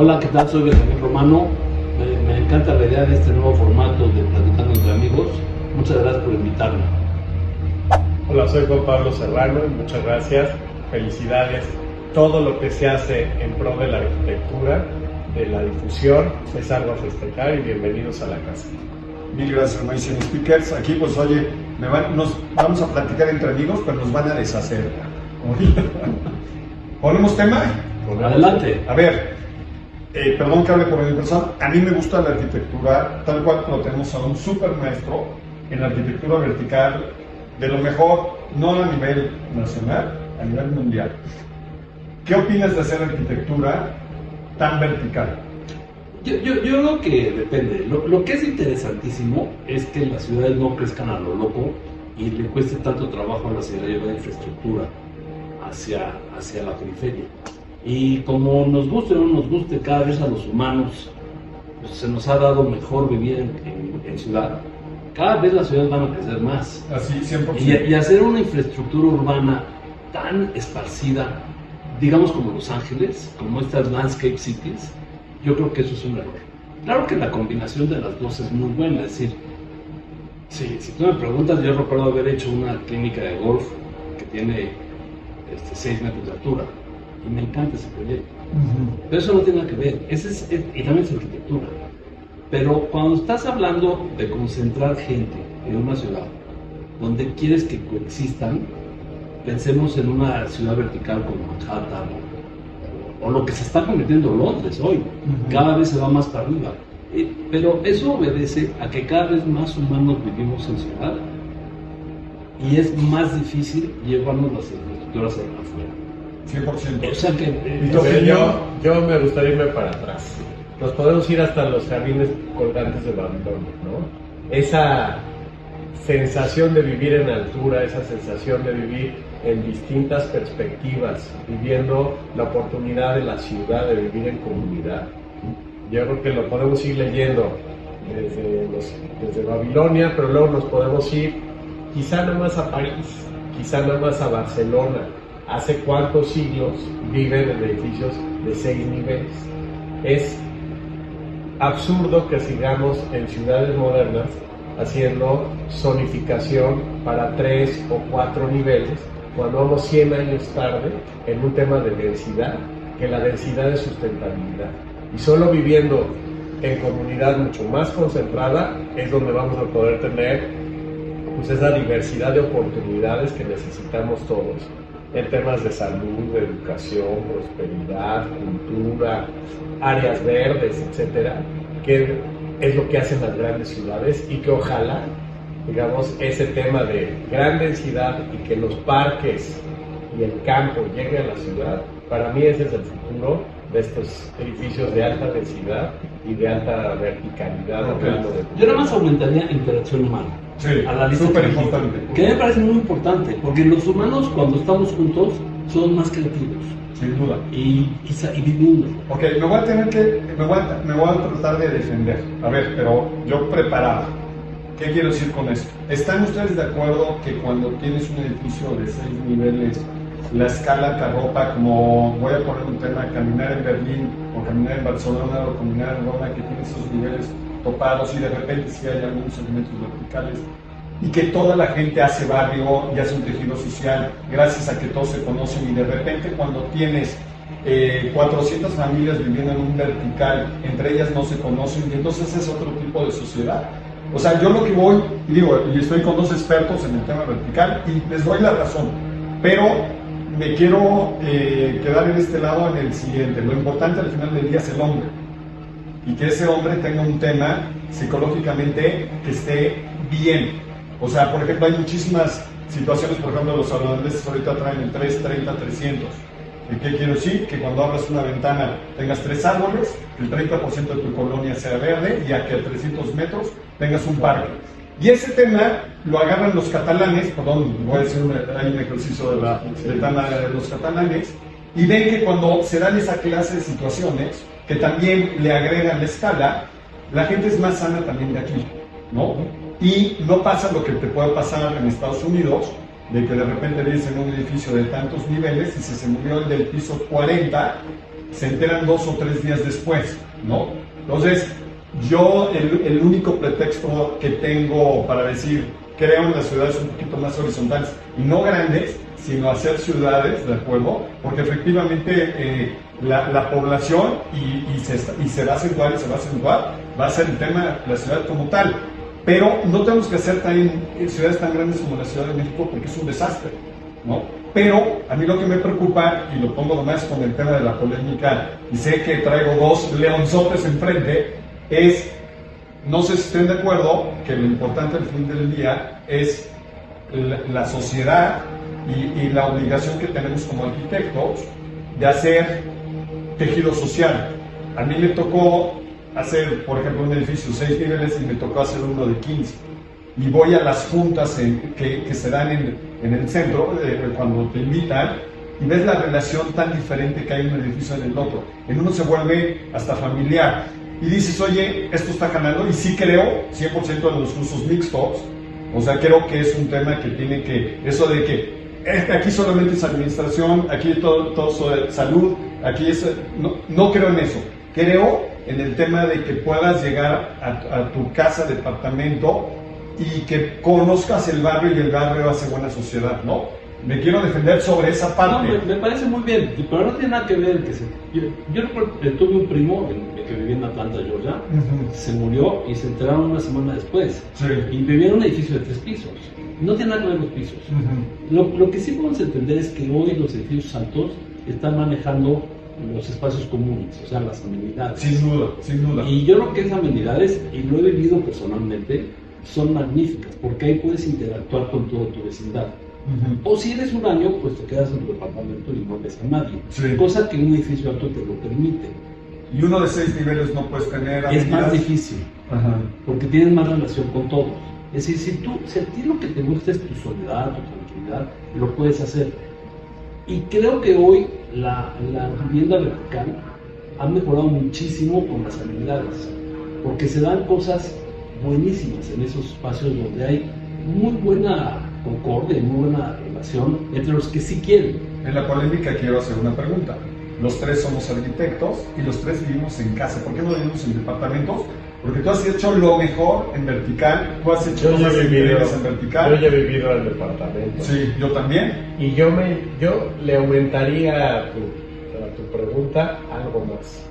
Hola, ¿qué tal? Soy Benjamín Romano. Me encanta la idea de este nuevo formato de Platicando entre Amigos. Muchas gracias por invitarme. Hola, soy Juan Pablo Serrano y muchas gracias. Felicidades. Todo lo que se hace en pro de la arquitectura, de la difusión, es algo a festejar y bienvenidos a la casa. Mil gracias, Amazing Speakers. Aquí, pues, oye, nos vamos a platicar entre amigos, pero nos van a deshacer. ¿Ponemos tema? Adelante. A ver, perdón que hable por mi persona. A mí me gusta la arquitectura, tal cual lo tenemos a un super maestro en la arquitectura vertical, de lo mejor, no a nivel nacional, a nivel mundial. ¿Qué opinas de hacer arquitectura tan vertical? Yo creo que depende. Lo que es interesantísimo es que las ciudades no crezcan a lo loco y le cueste tanto trabajo a la ciudad llevar la infraestructura hacia la periferia. Y como nos guste o no nos guste, cada vez a los humanos pues, se nos ha dado mejor vivir en ciudad. Cada vez las ciudades van a crecer más. Así, 100%. Y hacer una infraestructura urbana tan esparcida, digamos como Los Ángeles, como estas landscape cities, yo creo que eso es un error. Claro que la combinación de las dos es muy buena, es decir, si tú me preguntas, yo recuerdo haber hecho una clínica de golf que tiene 6 metros de altura, y me encanta ese proyecto. Pero eso no tiene nada que ver, y también es arquitectura. Pero cuando estás hablando de concentrar gente en una ciudad, donde quieres que coexistan, pensemos en una ciudad vertical como Manhattan, o lo que se está convirtiendo Londres hoy, cada vez se va más para arriba. Pero eso obedece a que cada vez más humanos vivimos en ciudad y es más difícil llevarnos las infraestructuras afuera. 100%. O sea que Yo me gustaría irme para atrás. Nos podemos ir hasta los jardines colgantes de Babilonia, ¿no? Esa sensación de vivir en altura, esa sensación de vivir en distintas perspectivas, viviendo la oportunidad de la ciudad, de vivir en comunidad. Yo creo que lo podemos ir leyendo desde Babilonia, pero luego nos podemos ir quizá nada más a París, quizá nada más a Barcelona. ¿Hace cuántos siglos viven en edificios de 6 niveles? Es absurdo que sigamos en ciudades modernas haciendo zonificación para 3 o 4 niveles cuando vamos 100 años tarde en un tema de densidad, que la densidad es sustentabilidad. Y solo viviendo en comunidad mucho más concentrada es donde vamos a poder tener pues, esa diversidad de oportunidades que necesitamos todos en temas de salud, de educación, prosperidad, cultura, áreas verdes, etcétera, que es lo que hacen las grandes ciudades y que ojalá, digamos, ese tema de gran densidad y que los parques y el campo llegue a la ciudad, para mí ese es el futuro de estos edificios de alta densidad y de alta verticalidad. Okay. yo nada más aumentaría interacción humana. Sí, a la lista súper que dijiste, importante. que me parece muy importante, porque los humanos cuando estamos juntos somos más creativos Sin duda. y vivimos. Ok, me voy a tratar de defender. A ver, pero yo preparado. ¿Qué quiero decir con esto? ¿Están ustedes de acuerdo que cuando tienes un edificio de 6 niveles, la escala te arropa, como voy a poner un tema, caminar en Berlín o caminar en Barcelona o caminar en Roma, que tiene esos niveles topados y de repente sí hay algunos elementos verticales y que toda la gente hace barrio y hace un tejido social gracias a que todos se conocen y de repente cuando tienes 400 familias viviendo en un vertical, entre ellas no se conocen y entonces es otro tipo de sociedad. O sea, yo lo que voy, y digo, y estoy con 2 expertos en el tema vertical y les doy la razón, pero me quiero quedar en este lado en el siguiente. Lo importante al final del día es el hombre y que ese hombre tenga un tema psicológicamente que esté bien. O sea, por ejemplo, hay muchísimas situaciones, por ejemplo, los holandeses ahorita traen el 330, 300. ¿Qué quiero decir? Que cuando abras una ventana tengas 3 árboles, que el 30% de tu colonia sea verde y a que a 300 metros tengas un parque. Y ese tema lo agarran los catalanes, perdón, voy a decir hay un ejercicio del tema de los catalanes, y ven que cuando se dan esa clase de situaciones, que también le agregan la escala, la gente es más sana también de aquí, ¿no? Y no pasa lo que te puede pasar en Estados Unidos, de que de repente vives en un edificio de tantos niveles y si se murió el del piso 40, se enteran 2 o 3 días después, ¿no? Entonces, yo el único pretexto que tengo para decir, creo en las ciudades un poquito más horizontales y no grandes, sino hacer ciudades, ¿de acuerdo? Porque efectivamente la población y se va a acentuar y se va a acentuar, va a ser el tema de la ciudad como tal. Pero no tenemos que hacer ciudades tan grandes como la Ciudad de México porque es un desastre, ¿no? Pero a mí lo que me preocupa, y lo pongo nomás con el tema de la polémica, y sé que traigo 2 leonzotes enfrente, es, no sé si estén de acuerdo, que lo importante al fin del día es la sociedad y la obligación que tenemos como arquitectos de hacer tejido social. A mí me tocó hacer, por ejemplo, un edificio 6 niveles y me tocó hacer uno de 15. Y voy a las juntas que se dan en el centro, cuando te invitan, y ves la relación tan diferente que hay en un edificio en el otro. En uno se vuelve hasta familiar. Y dices, oye, esto está ganando, y sí creo 100% de los usos mixtos. O sea, creo que es un tema que tiene que, eso de que aquí solamente es administración, aquí todo es salud, aquí es, no creo en eso. Creo en el tema de que puedas llegar a tu casa, departamento, y que conozcas el barrio y el barrio hace buena sociedad, ¿no? Me quiero defender sobre esa parte. No, me parece muy bien, pero no tiene nada que ver. Yo recuerdo que tuve un primo que vivía en Atlanta, Georgia, se murió y se enteraron una semana después. Sí. Y vivía en un edificio de 3 pisos. No tiene nada que ver los pisos. Lo que sí podemos entender es que hoy los edificios altos están manejando los espacios comunes, o sea, las amenidades. Sin duda, sin duda. Y yo creo que esas amenidades, y lo he vivido personalmente, son magníficas, porque ahí puedes interactuar con toda tu vecindad. O si eres un año, pues te quedas en tu departamento y no ves a nadie. Sí. Cosa que un edificio alto te lo permite. Y uno de 6 niveles no puedes tener. Es más difícil, porque tienes más relación con todos. Es decir, si a ti lo que te gusta es tu soledad, tu tranquilidad, lo puedes hacer. Y creo que hoy la vivienda vertical ha mejorado muchísimo con las amenidades, porque se dan cosas buenísimas en esos espacios donde hay muy buena concordia, muy buena relación entre los que sí quieren. En la polémica quiero hacer una pregunta. Los 3 somos arquitectos y los 3 vivimos en casa. ¿Por qué no vivimos en departamentos? Porque tú has hecho lo mejor en vertical, tú has hecho cosas increíbles en vertical. Yo ya he vivido en departamento. Sí, yo también. Y yo le aumentaría a tu pregunta algo más.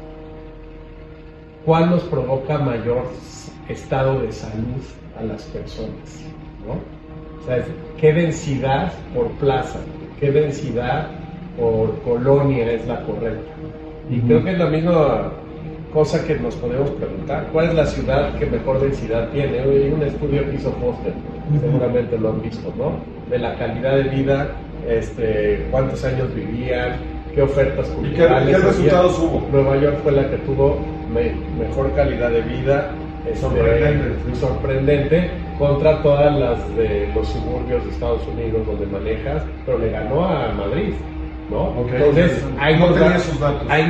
¿Cuál nos provoca mayor estado de salud a las personas? ¿No? O sea, ¿qué densidad por plaza, qué densidad por colonia es la correcta? Y creo que es la misma cosa que nos podemos preguntar. ¿Cuál es la ciudad que mejor densidad tiene? Hoy hay un estudio que hizo Foster, seguramente lo han visto, ¿no? De la calidad de vida, cuántos años vivían, qué ofertas culturales. ¿Y qué resultados hubo? Nueva York fue la que tuvo mejor calidad de vida. Sorprendente contra todas las de los suburbios de Estados Unidos donde manejas, pero le ganó a Madrid, ¿no? Okay. Entonces ahí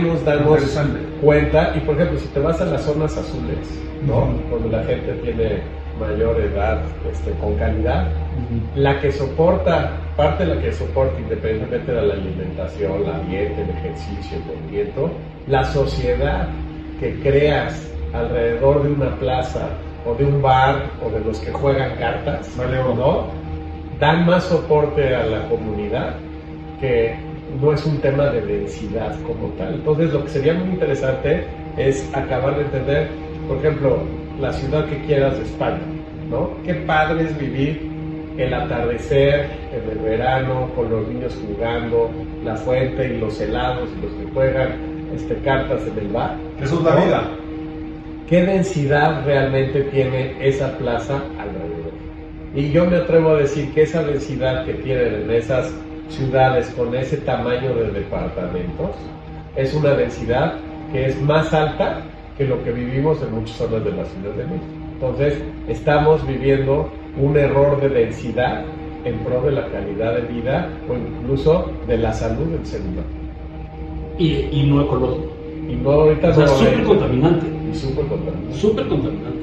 nos damos cuenta. Y por ejemplo, si te vas a las zonas azules, ¿no? Donde la gente tiene mayor edad, con calidad, la que soporta, parte de la que soporta, independientemente de la alimentación, la dieta, el ejercicio, el movimiento, la sociedad que creas alrededor de una plaza o de un bar o de los que juegan cartas, ¿no? Dan más soporte a la comunidad, que no es un tema de densidad como tal. Entonces lo que sería muy interesante es acabar de entender, por ejemplo, la ciudad que quieras de España, ¿no? Qué padre es vivir el atardecer en el verano con los niños jugando, la fuente y los helados y los que juegan cartas en el bar. Eso es la vida. ¿Qué densidad realmente tiene esa plaza alrededor? Y yo me atrevo a decir que esa densidad que tienen en esas ciudades con ese tamaño de departamentos es una densidad que es más alta que lo que vivimos en muchas zonas de la Ciudad de México. Entonces, estamos viviendo un error de densidad en pro de la calidad de vida o incluso de la salud del ser humano. Y no ecológico. Y no ahorita o sea, no súper contaminante. Y súper contaminante. Súper contaminante.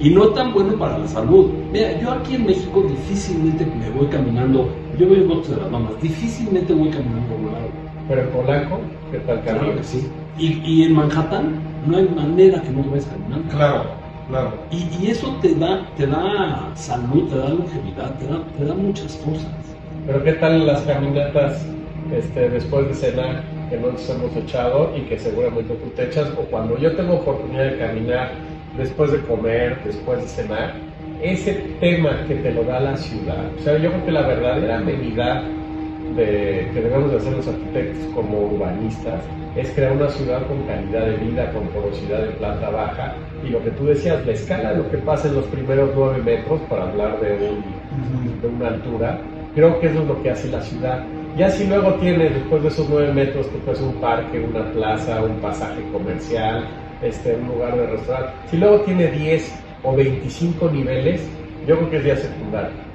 Y no tan bueno para la salud. Mira, yo aquí en México difícilmente me voy caminando. Yo voy en Bosques de las Mamas. Difícilmente voy caminando a un lado. Pero en Polanco, ¿qué tal Claro camino? que sí. Y en Manhattan no hay manera que no te vayas caminando. Claro, claro. Y eso te da salud, te da longevidad, te da muchas cosas. Pero ¿qué tal las caminatas después de cenar que nos hemos echado y que seguramente tú te echas? O cuando yo tengo oportunidad de caminar después de comer, después de cenar, ese tema que te lo da la ciudad. O sea, yo creo que la verdadera amenidad que debemos de hacer los arquitectos como urbanistas es crear una ciudad con calidad de vida, con porosidad de planta baja, y lo que tú decías, la escala de lo que pasa en los primeros 9 metros, para hablar de una altura, creo que eso es lo que hace la ciudad. Ya si luego tiene, después de esos 9 metros, que puede ser un parque, una plaza, un pasaje comercial, un lugar de restaurante, si luego tiene 10 o 25 niveles, yo creo que es ya secundario.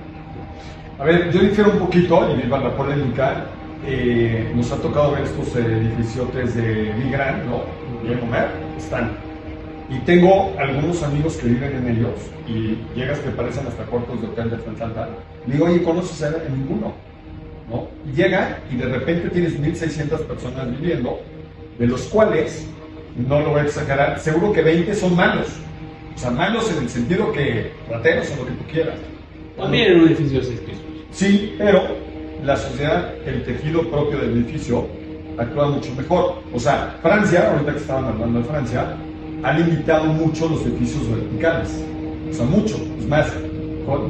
A ver, yo difiero un poquito, y viva la polémica. Nos ha tocado ver estos edificiotes de Migran, ¿no? De comer, están. Y tengo algunos amigos que viven en ellos, y llegas que parecen hasta cuartos de hotel de Santa. Le digo, oye, ¿conoces a ninguno? ¿No? Y llega, y de repente tienes 1,600 personas viviendo, de los cuales, no lo voy a exagerar, seguro que 20 son malos. O sea, malos en el sentido que rateros o lo que tú quieras. También en un edificio de 6 pisos. Sí, pero la sociedad, el tejido propio del edificio, actúa mucho mejor. O sea, Francia, ahorita que estaban hablando de Francia, ha limitado mucho los edificios verticales. O sea, mucho. Es más,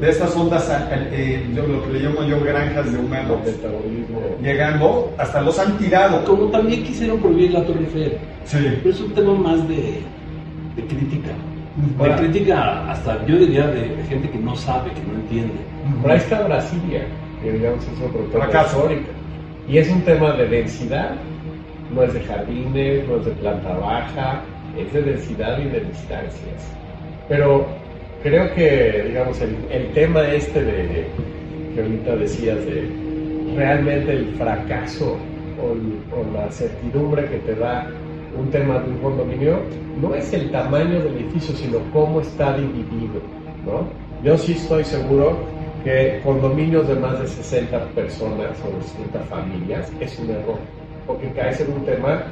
de estas ondas, lo que le llamo yo granjas de humanos, llegando, hasta los han tirado. Como también quisieron prohibir la Torre Eiffel. Sí. Pero es un tema más de crítica. Ahora, De crítica hasta, yo diría, de gente que no sabe, que no entiende. Por ahí está Brasilia, que digamos es otro tema Fracaso. histórico. Y es un tema de densidad, no es de jardines, no es de planta baja, es de densidad y de distancias. Pero creo que, digamos, el tema que ahorita decías de realmente el fracaso o la certidumbre que te da un tema de un condominio, no es el tamaño del edificio, sino cómo está dividido, ¿no? Yo sí estoy seguro que condominios de más de 60 personas o de 60 familias es un error, porque caes en un tema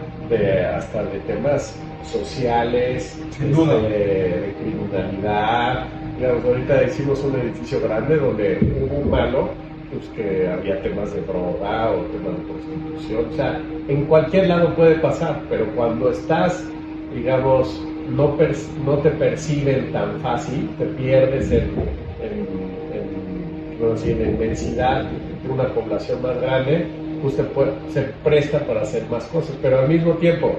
hasta de temas sociales, Sin duda. de criminalidad. Digamos, ahorita hicimos un edificio grande donde hubo un malo, pues que había temas de droga o temas de prostitución. O sea, en cualquier lado puede pasar, pero cuando estás, digamos, no te perciben tan fácil, te pierdes en la inmensidad de una población más grande, pues se presta para hacer más cosas. Pero al mismo tiempo,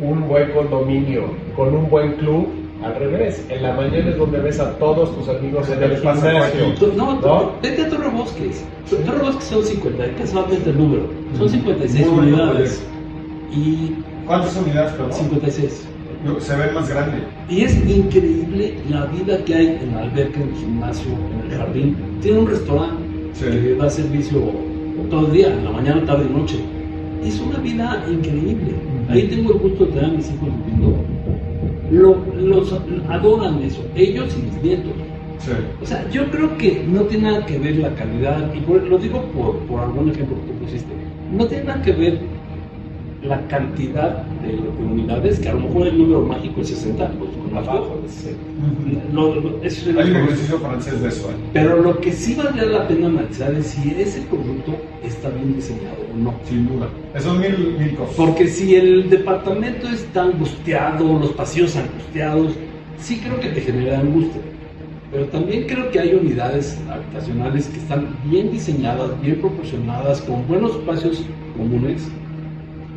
un buen condominio con un buen club, al revés, en la mañana es donde ves a todos tus amigos en el gimnasio. No, vete a Torre Bosques. Torre Bosques son 50, casualmente el número. Son 56 Muy bonito unidades. Y ¿cuántas unidades, perdón? 56. Se ve más grande. Y es increíble la vida que hay en la alberca, en el gimnasio, en el jardín. Tiene un restaurante que da servicio todo el día, en la mañana, tarde y noche. Es una vida increíble. Ahí tengo el gusto de tener a mis hijos viviendo. Los adoran eso, ellos y mis nietos. Sí. O sea, yo creo que no tiene nada que ver la calidad, y lo digo por algún ejemplo que tú pusiste, no tiene nada que ver la cantidad de unidades, que a lo mejor el número mágico es 60, pues con abajo. Sí. Eso es Hay un ejercicio francés de eso. Pero lo que sí valdría la pena analizar es si ese producto está bien diseñado o no. Sin duda. Esos mil cosas. Porque si el departamento está angustiado, los pasillos angustiados, sí creo que te genera angustia. Pero también creo que hay unidades habitacionales que están bien diseñadas, bien proporcionadas, con buenos espacios comunes,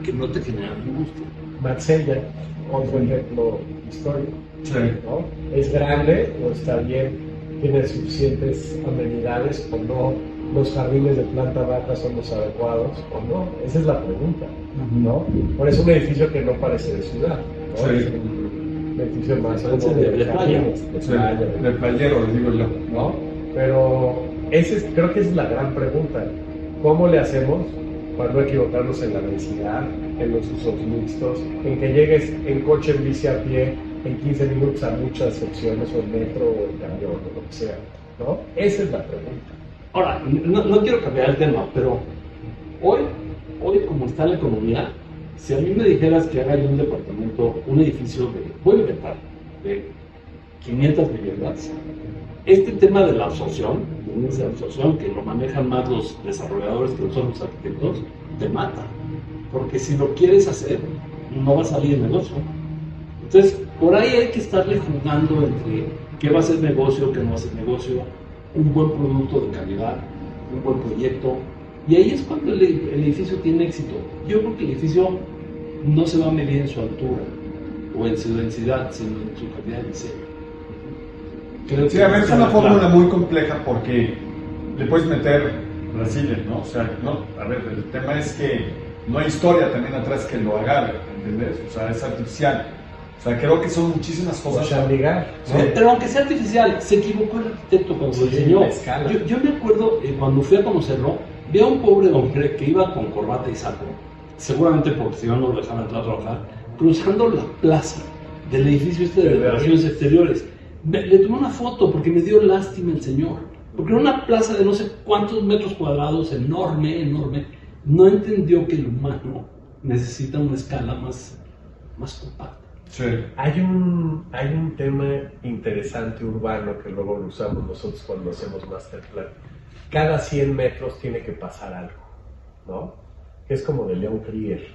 que no te generan angustia. Marsella, otro ejemplo histórico. Sí. ¿No? Es grande, no está bien, tiene suficientes amenidades o no, los jardines de planta baja son los adecuados o no. Esa es la pregunta, ¿no? Por eso un edificio que no parece de ciudad, ¿no? Sí. Es un edificio más Parece como de de jardines, de Sí, playa, de playero, le digo yo. ¿no? Pero creo que esa es la gran pregunta. ¿Cómo le hacemos para no equivocarnos en la densidad, en los usos mixtos, en que llegues en coche, en bici, a pie, en 15 minutos a muchas secciones, o en metro, o en camión, o lo que sea, ¿no? Esa es la pregunta. Ahora, no quiero cambiar el tema, pero hoy hoy como está la economía, si a mí me dijeras que haga yo un departamento, un edificio voy a inventar, de 500 viviendas, este tema de la absorción, que lo manejan más los desarrolladores que son los arquitectos, te mata. Porque si lo quieres hacer, no va a salir el negocio. Entonces, por ahí hay que estarle jugando entre qué va a ser negocio, qué no va a ser negocio, un buen producto de calidad, un buen proyecto. Y ahí es cuando el edificio tiene éxito. Yo creo que el edificio no se va a medir en su altura o en su densidad, sino en su calidad de diseño. Sí, a ver, es una fórmula muy compleja porque le puedes meter Brasilia, ¿no? O sea, no, a ver, el tema es que no hay historia también atrás que lo haga, ¿entendés? O sea, es artificial. O sea, creo que son muchísimas cosas. ¿No? Pero aunque sea artificial, se equivocó el arquitecto cuando lo diseñó. Yo me acuerdo, cuando fui a conocerlo, vi a un pobre hombre que iba con corbata y saco, seguramente porque si no, no lo dejaban entrar a trabajar, cruzando la plaza del edificio de relaciones exteriores. Le tomé una foto porque me dio lástima el señor, porque era una plaza de no sé cuántos metros cuadrados, enorme, no entendió que el humano necesita una escala más compacta. Sí. Hay un tema interesante urbano que luego lo usamos nosotros cuando hacemos masterplan. Cada 100 metros tiene que pasar algo, ¿no? Que es como de Leon Krier.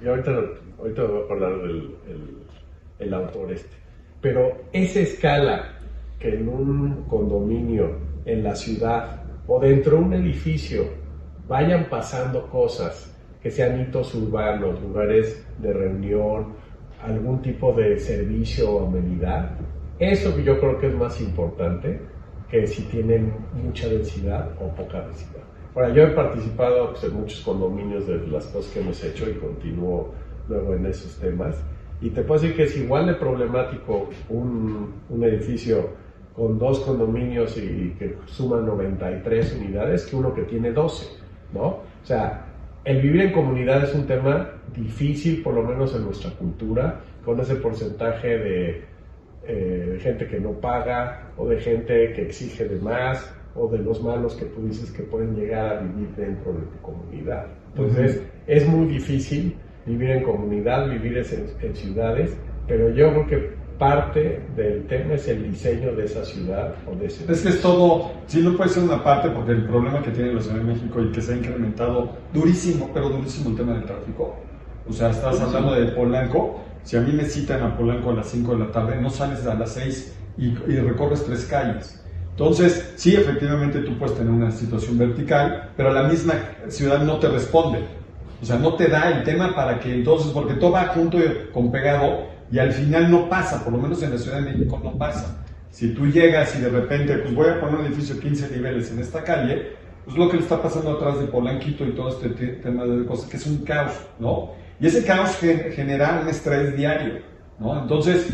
Yo ahorita voy a hablar del autor este. Pero esa escala que en un condominio, en la ciudad o dentro de un edificio vayan pasando cosas que sean hitos urbanos, lugares de reunión, algún tipo de servicio o amenidad, eso yo creo que es más importante que si tienen mucha densidad o poca densidad. Ahora, yo he participado en muchos condominios de las cosas que hemos hecho y continúo luego en esos temas. Y te puedo decir que es igual de problemático un edificio con 2 condominios y que suma 93 unidades que uno que tiene 12, ¿no? O sea, el vivir en comunidad es un tema difícil, por lo menos en nuestra cultura, con ese porcentaje de gente que no paga o de gente que exige de más o de los malos que tú dices que pueden llegar a vivir dentro de tu comunidad. Entonces, es muy difícil vivir en comunidad, vivir en ciudades, pero yo creo que parte del tema es el diseño de esa ciudad o de ese... Es que es todo, sí, no puede ser una parte porque el problema que tiene la Ciudad de México y que se ha incrementado durísimo, pero durísimo el tema del tráfico. O sea, estás hablando de Polanco, si a mí me citan a Polanco a las 5 de la tarde, no sales a las 6 y recorres 3 calles. Entonces, sí, efectivamente tú puedes tener una situación vertical, pero la misma ciudad no te responde. O sea, no te da el tema para que entonces, porque todo va junto con pegado y al final no pasa, por lo menos en la Ciudad de México no pasa. Si tú llegas y de repente, pues voy a poner un edificio de 15 niveles en esta calle, pues lo que le está pasando atrás de Polanquito y todo este tema de cosas, que es un caos, ¿no? Y ese caos genera un estrés diario, ¿no? Entonces,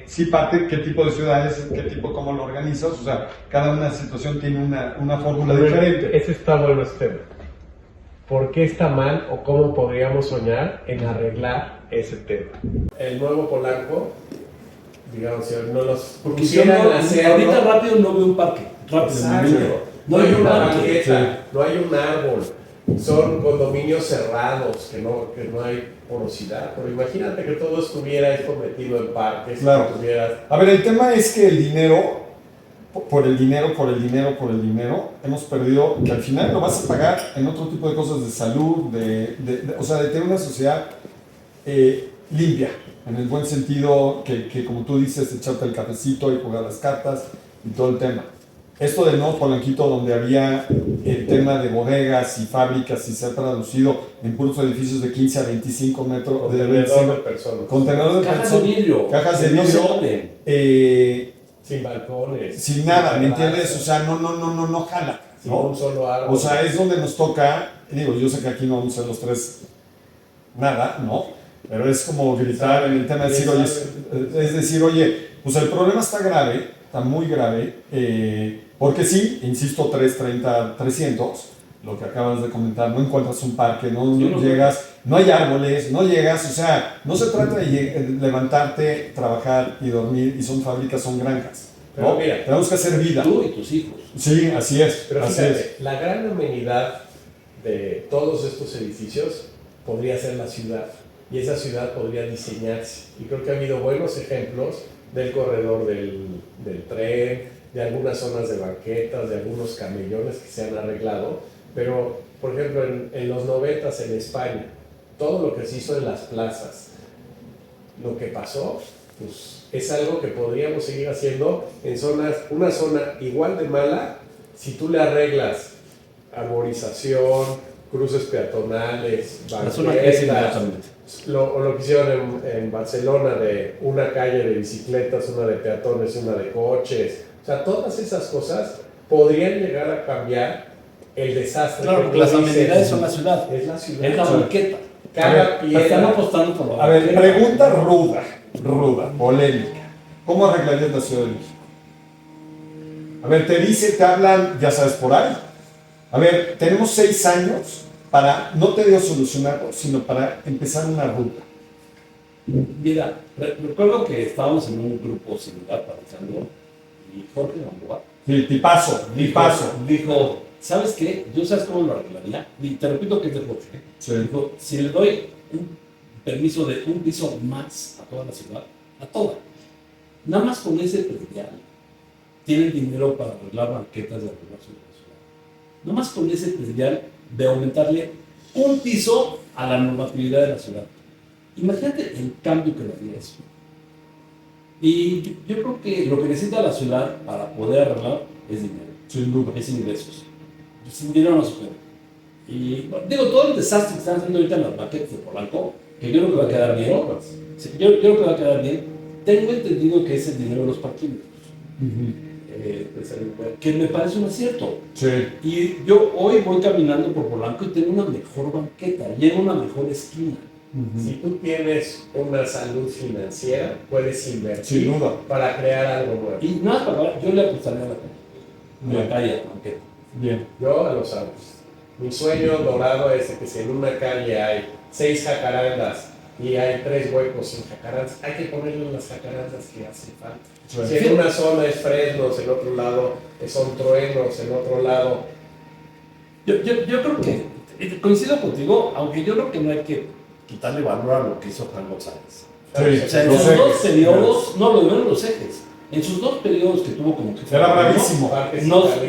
sí parte qué tipo de ciudades, qué tipo, cómo lo organizas, o sea, cada una situación tiene una fórmula diferente. Ese está bueno este tema. ¿Por qué está mal o cómo podríamos soñar en arreglar ese tema? El nuevo Polanco, digamos, si no los pusieran ahorita rápido no veo un parque, no hay una banqueta, no hay un árbol, son condominios cerrados, que no hay porosidad, pero imagínate que todo estuviera esto metido en parques. Claro. A ver, el tema es que el dinero, por el dinero, hemos perdido, que al final lo vas a pagar en otro tipo de cosas de salud, o sea, de tener una sociedad limpia, en el buen sentido que como tú dices, echarte el cafecito y jugar las cartas y todo el tema. Esto del nuevo Polanquito, donde había el tema de bodegas y fábricas y se ha traducido en puros edificios de 15 a 25 metros contenedor de personas. Contenedor de cajas de vidrio. Cajas de vidrio. Sin balcones. Sin nada, ¿me entiendes? O sea, no jala. Sin un solo árbol. O sea, es donde nos toca, digo, yo sé que aquí no vamos a ser los tres nada, ¿no? Pero es como gritar en el tema de decir, oye, es decir, oye, pues el problema está grave, está muy grave, porque sí, insisto, 330, 300, lo que acabas de comentar, no encuentras un parque, no llegas, no hay árboles, no llegas, o sea, no se trata de levantarte, trabajar y dormir, y son fábricas, son granjas, ¿no? Pero mira, tenemos que hacer vida. Tú y tus hijos. Sí, así es. Pero así fíjate, es. la gran amenidad de todos estos edificios podría ser la ciudad, y esa ciudad podría diseñarse. Y creo que ha habido buenos ejemplos del corredor del tren, de algunas zonas de banquetas, de algunos camellones que se han arreglado, pero por ejemplo en los 90s en España, todo lo que se hizo en las plazas, lo que pasó, pues es algo que podríamos seguir haciendo en zonas, una zona igual de mala, si tú le arreglas arborización, cruces peatonales, La zona crece banquetas, inmediatamente. lo que hicieron en Barcelona de una calle de bicicletas, una de peatones, una de coches, o sea, todas esas cosas podrían llegar a cambiar el desastre. Claro, porque las amenidades son la ciudad. Es la ciudad. Es la banqueta. Cada Están piedra. apostando por la A ver, banqueta. pregunta ruda, polémica. ¿Cómo arreglarías la Ciudad de México? A ver, te hablan, ya sabes, por ahí. A ver, tenemos 6 años para, no te digo solucionarlo, sino para empezar una ruta. Mira, recuerdo que estábamos en un grupo similar paralizando y Jorge Gamboa Sí, tipazo. dijo, ¿sabes qué? Yo sabes cómo lo arreglaría. Y te repito que es de Jorge. Sí. Dijo, si le doy un permiso de un piso más a toda la ciudad, a toda, nada más con ese predial, tienen dinero para arreglar banquetas de arreglar su ciudad. Nada más con ese predial de aumentarle un piso a la normatividad de la ciudad. Imagínate el cambio que le haría eso. Y yo creo que lo que necesita la ciudad para poder arreglar es dinero. Sin duda. Es ingresos. Sin dinero no se puede. Y bueno, digo, todo el desastre que están haciendo ahorita en las banquetas de Polanco, que yo creo que va a quedar bien. Sí, yo creo que va a quedar bien. Tengo entendido que es el dinero de los parquímetros. Que me parece un acierto. Sí. Y yo hoy voy caminando por Polanco y tengo una mejor banqueta, llego a una mejor esquina. Si tú tienes una salud financiera, puedes invertir Sin duda. para crear algo nuevo. Y nada más para acabar, yo le apostaría a la calle. Bien. La calle, a la banqueta. Bien. Yo a los árboles. Mi sueño dorado es de que si en una calle hay 6 jacarandas y hay 3 huecos sin jacarandas, hay que ponerle las jacarandas que hacen falta. Sí. Si en una zona es fresnos, en otro lado son truenos, en otro lado... Yo creo que, coincido contigo, aunque yo creo que no hay que quitarle valor a lo que hizo Juan González. Sí. O sea, en Los sus ejes. dos periodos, no lo vieron los ejes, en sus 2 periodos que tuvo como que Era bravísimo.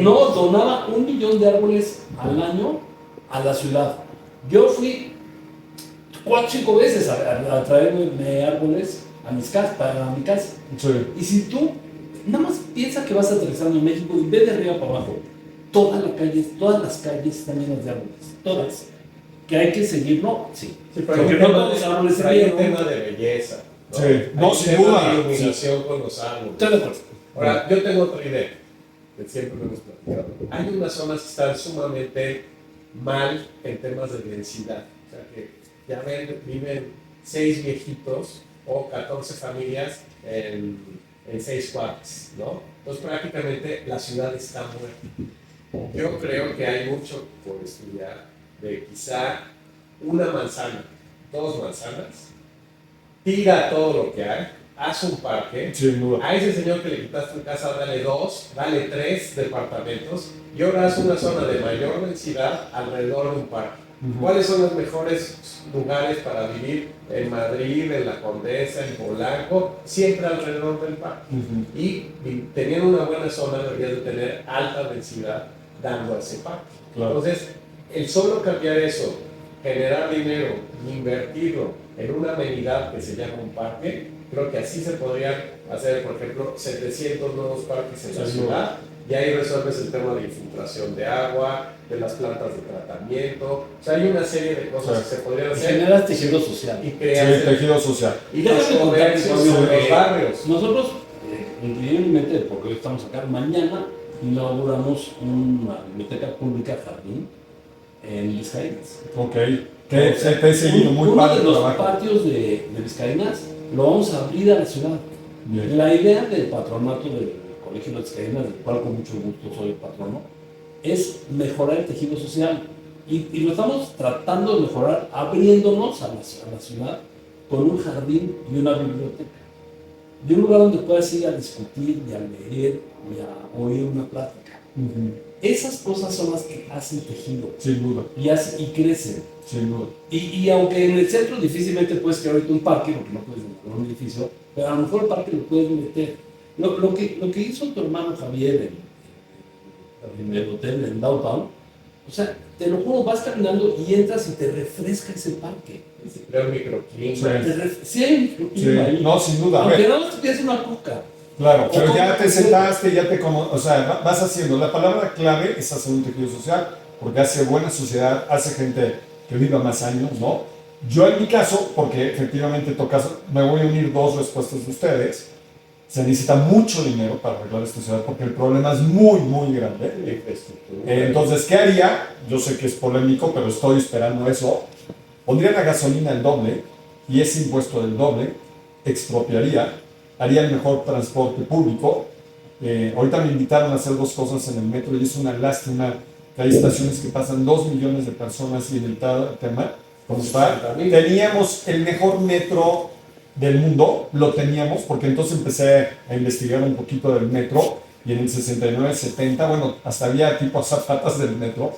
nos donaba 1 millón de árboles al año a la ciudad. Yo fui 4 o 5 veces a traerme árboles a mi casa. Sí. Y si tú nada más piensa que vas aterrizando en México y ve de arriba para abajo, todas las calles están llenas de árboles, todas. Que hay que seguirlo, sí. Sí, pero Porque hay no un todos los árboles se hay un vieron. tema de belleza. ¿no? Sí. Hay No, un sin tema duda. de iluminación con los árboles. Estoy de acuerdo. Ahora, yo tengo otra idea, que siempre lo hemos platicado. Hay unas zonas que están sumamente mal en temas de densidad. O sea, que ya viven 6 viejitos o 14 familias en 6 cuartos, ¿no? Entonces, prácticamente la ciudad está muerta. Yo creo que hay mucho por estudiar de quizá una manzana, 2 manzanas, tira todo lo que hay, haz un parque. Sin duda. A ese señor que le quitaste en casa, dale 2, dale 3 departamentos y ahora haz una zona de mayor densidad alrededor de un parque. ¿Cuáles son los mejores lugares para vivir en Madrid, en La Condesa, en Polanco? Siempre alrededor del parque. Y teniendo una buena zona deberías de tener alta densidad dando a ese parque. Claro. Entonces, el solo cambiar eso, generar dinero, invertirlo en una amenidad que se llama un parque, creo que así se podrían hacer, por ejemplo, 700 nuevos parques en la ciudad, y ahí resuelves el tema de infiltración de agua, de las plantas de tratamiento. O sea, hay una serie de cosas que se podrían Y hacer. generas tejido social. Y Sí, creas tejido social. y Déjame los contarte, comercios Fabio, en los que barrios. Nosotros, increíblemente, porque hoy estamos acá, mañana inauguramos una biblioteca pública jardín en Vizcaínas. Ok. Te he seguido muy Uno padre de el los trabajo. patios de Vizcaínas lo vamos a abrir a la ciudad. Bien. La idea del patronato del Colegio de Vizcaínas, del cual con mucho gusto soy patrono, es mejorar el tejido social. Y lo estamos tratando de mejorar abriéndonos a la ciudad con un jardín y una biblioteca. De un lugar donde puedas ir a discutir y a leer y a oír una plática. Esas cosas son las que hacen tejido Sin duda, y crecen. sin duda. Y aunque en el centro difícilmente puedes crear ahorita un parque, porque no puedes meter un edificio, pero a lo mejor el parque lo puedes meter. Lo que hizo tu hermano Javier en el hotel en Downtown, o sea, te lo juro, vas caminando y entras y te refresca ese parque. Se crea un microclima. Sí, hay microclima ahí. No, sin duda. A Aunque ver, no te pides una coca. claro, pero O ya te como- sentaste, ya te o sea, vas haciendo. La palabra clave es hacer un tejido social, porque hace buena sociedad, hace gente que viva más años, ¿no? Yo en mi caso, porque efectivamente tocas, me voy a unir dos respuestas de ustedes. Se necesita mucho dinero para arreglar esta ciudad porque el problema es muy, muy grande. La infraestructura. Entonces, ¿qué haría? Yo sé que es polémico, pero estoy esperando eso. Pondría la gasolina el doble y ese impuesto del doble, expropiaría, haría el mejor transporte público. Ahorita me invitaron a hacer dos cosas en el metro y es una lástima que hay estaciones que pasan 2 millones de personas y en el tema, como está, teníamos el mejor metro del mundo, lo teníamos, porque entonces empecé a investigar un poquito del metro y en el 69, 70, bueno, hasta había tipo zapatas del metro.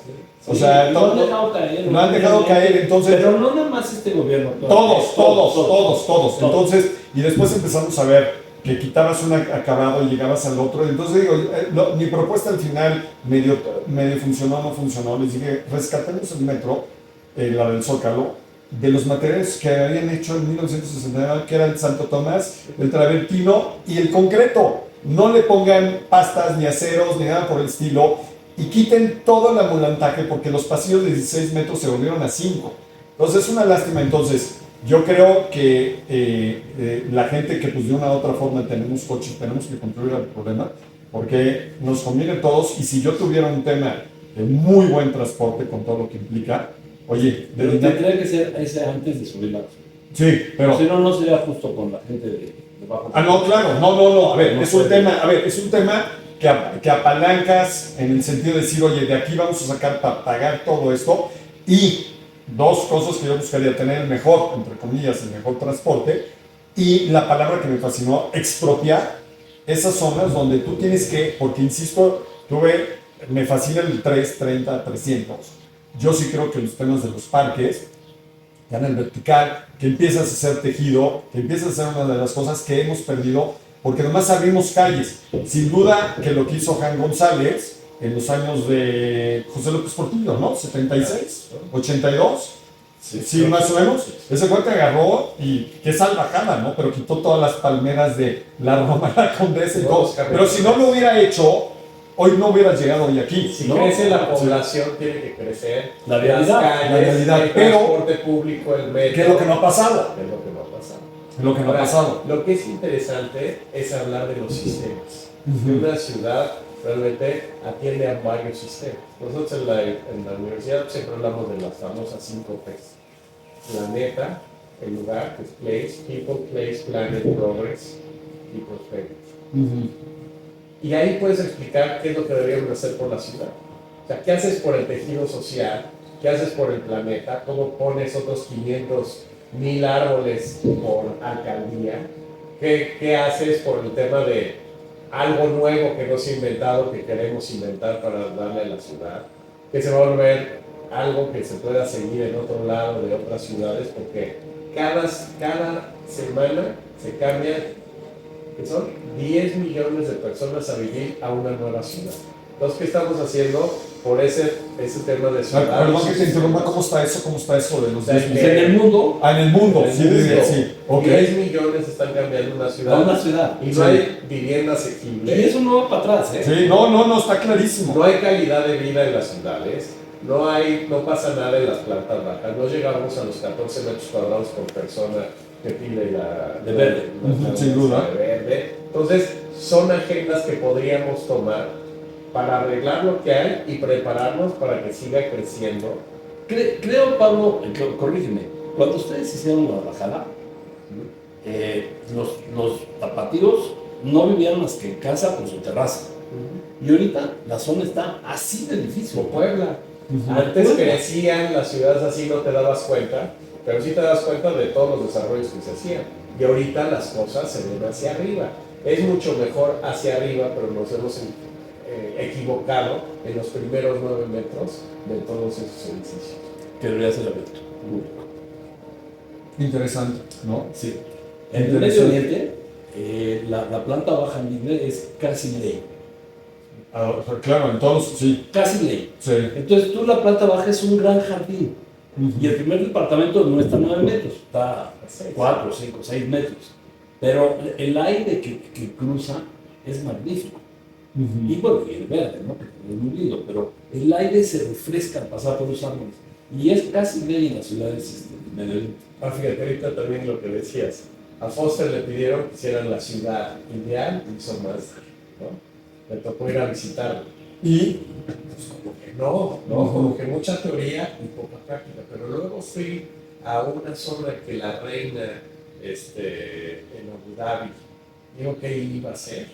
O sea, lo han dejado caer. lo han dejado caer, entonces... Pero no nada más este gobierno. Todos. Entonces, y después empezamos a ver que quitabas un acabado y llegabas al otro. Entonces digo, mi propuesta al final medio funcionó, no funcionó. Les dije, rescatemos el metro, la del Zócalo, de los materiales que habían hecho en 1969, que era el Santo Tomás, el travertino y el concreto. No le pongan pastas, ni aceros, ni nada por el estilo, y quiten todo el amulantaje, porque los pasillos de 16 metros se volvieron a 5. Entonces es una lástima. Entonces, yo creo que la gente que pues de una u otra forma tenemos coches, tenemos que contribuir al problema, porque nos conviene a todos, y si yo tuviera un tema de muy buen transporte con todo lo que implica, oye, Pero tendría que ser ese antes de subir la gasolina. sí, pero... Si no, no sería justo con la gente de bajo. Ah, no, claro, no, a ver, No es un puede. tema, a ver, es un tema que apalancas en el sentido de decir, oye, de aquí vamos a sacar para pagar todo esto, y dos cosas que yo buscaría: tener el mejor, entre comillas, el mejor transporte, y la palabra que me fascinó, expropiar esas zonas donde tú tienes que, porque insisto, me fascina el 330, 300. Yo sí creo que los temas de los parques, ya en el vertical, que empiezas a hacer tejido, que empiezas a hacer una de las cosas que hemos perdido, porque nomás abrimos calles. Sin duda que lo que hizo Jan González en los años de José López Portillo, ¿no? 76, 82, sí, más o menos. Ese cuate agarró y qué salvajada, ¿no? Pero quitó todas las palmeras de la Roma, la Condesa y todo. Pero si no lo hubiera hecho, hoy no hubieras llegado hoy aquí. Si ¿no? crece la población, tiene que crecer La las realidad, calles, la realidad, el pero- transporte público, el metro. ¿Qué es lo que no ha pasado? Es lo que no ha pasado. Lo que no ha Ahora, pasado. Lo que es interesante es hablar de los sistemas. De una ciudad realmente atiende a varios sistemas. Nosotros en la universidad siempre hablamos de las famosas 5 P's. Planeta, el lugar, que es place, people, place, planet, progress y prosperity. Y ahí puedes explicar qué es lo que deberíamos hacer por la ciudad. O sea, ¿qué haces por el tejido social? ¿Qué haces por el planeta? ¿Cómo pones otros 500,000 árboles por alcaldía? ¿Qué haces por el tema de algo nuevo que no se ha inventado, que queremos inventar para darle a la ciudad? Que se va a volver algo que se pueda seguir en otro lado de otras ciudades, porque cada semana se cambian, que son 10 millones de personas a vivir a una nueva ciudad. Entonces, ¿qué estamos haciendo por ese tema de ciudad? Perdón que te interrumpa, ¿cómo está eso de los 10 En millones? el mundo, Ah, en el mundo, En el sí, mundo, sí. Ok. 10 millones están cambiando una a ciudad una ciudad. y Sí. no hay vivienda Y asequible, eso no va para atrás, ¿eh? Sí, no, está clarísimo. no hay calidad de vida en las ciudades, no pasa nada en las plantas bajas, no llegamos a los 14 metros cuadrados por persona que pide De verde. Sin duda. de verde. Entonces, son agendas que podríamos tomar para arreglar lo que hay y prepararnos para que siga creciendo. Creo, Pablo, corrígeme, cuando ustedes hicieron Guadalajara, los tapatíos no vivían más que en casa con su terraza. Y ahorita la zona está así de difícil. Como Puebla. Antes crecían las ciudades así, no te dabas cuenta, pero sí te das cuenta de todos los desarrollos que se hacían. Y ahorita las cosas se ven hacia arriba. Es mucho mejor hacia arriba, pero nos hemos equivocado en los primeros 9 metros de todos esos edificios. Que debería ser abierto, público. Interesante, ¿no? Sí. En el Medio Oriente, la planta baja libre es casi ley. Ah, claro, en todos, sí. Casi ley. Sí. Entonces tú la planta baja es un gran jardín. Uh-huh. Y el primer departamento no está a 9 metros, está a 4, 5, 6 metros. Pero el aire que cruza es magnífico. Uh-huh. Y bueno, y el verde, ¿no? Que es muy lindo, pero el aire se refresca al pasar por los árboles. Y es casi ley en las ciudades Medio Oriente. Fíjate, ahorita también lo que decías. A Foster le pidieron que hicieran la ciudad ideal y hizo más, ¿no? Me tocó ir a visitarlo. Y pues como que no, como que mucha teoría y poca práctica. Pero luego fui a una zona que la reina en Abu Dhabi dijo que iba a hacer.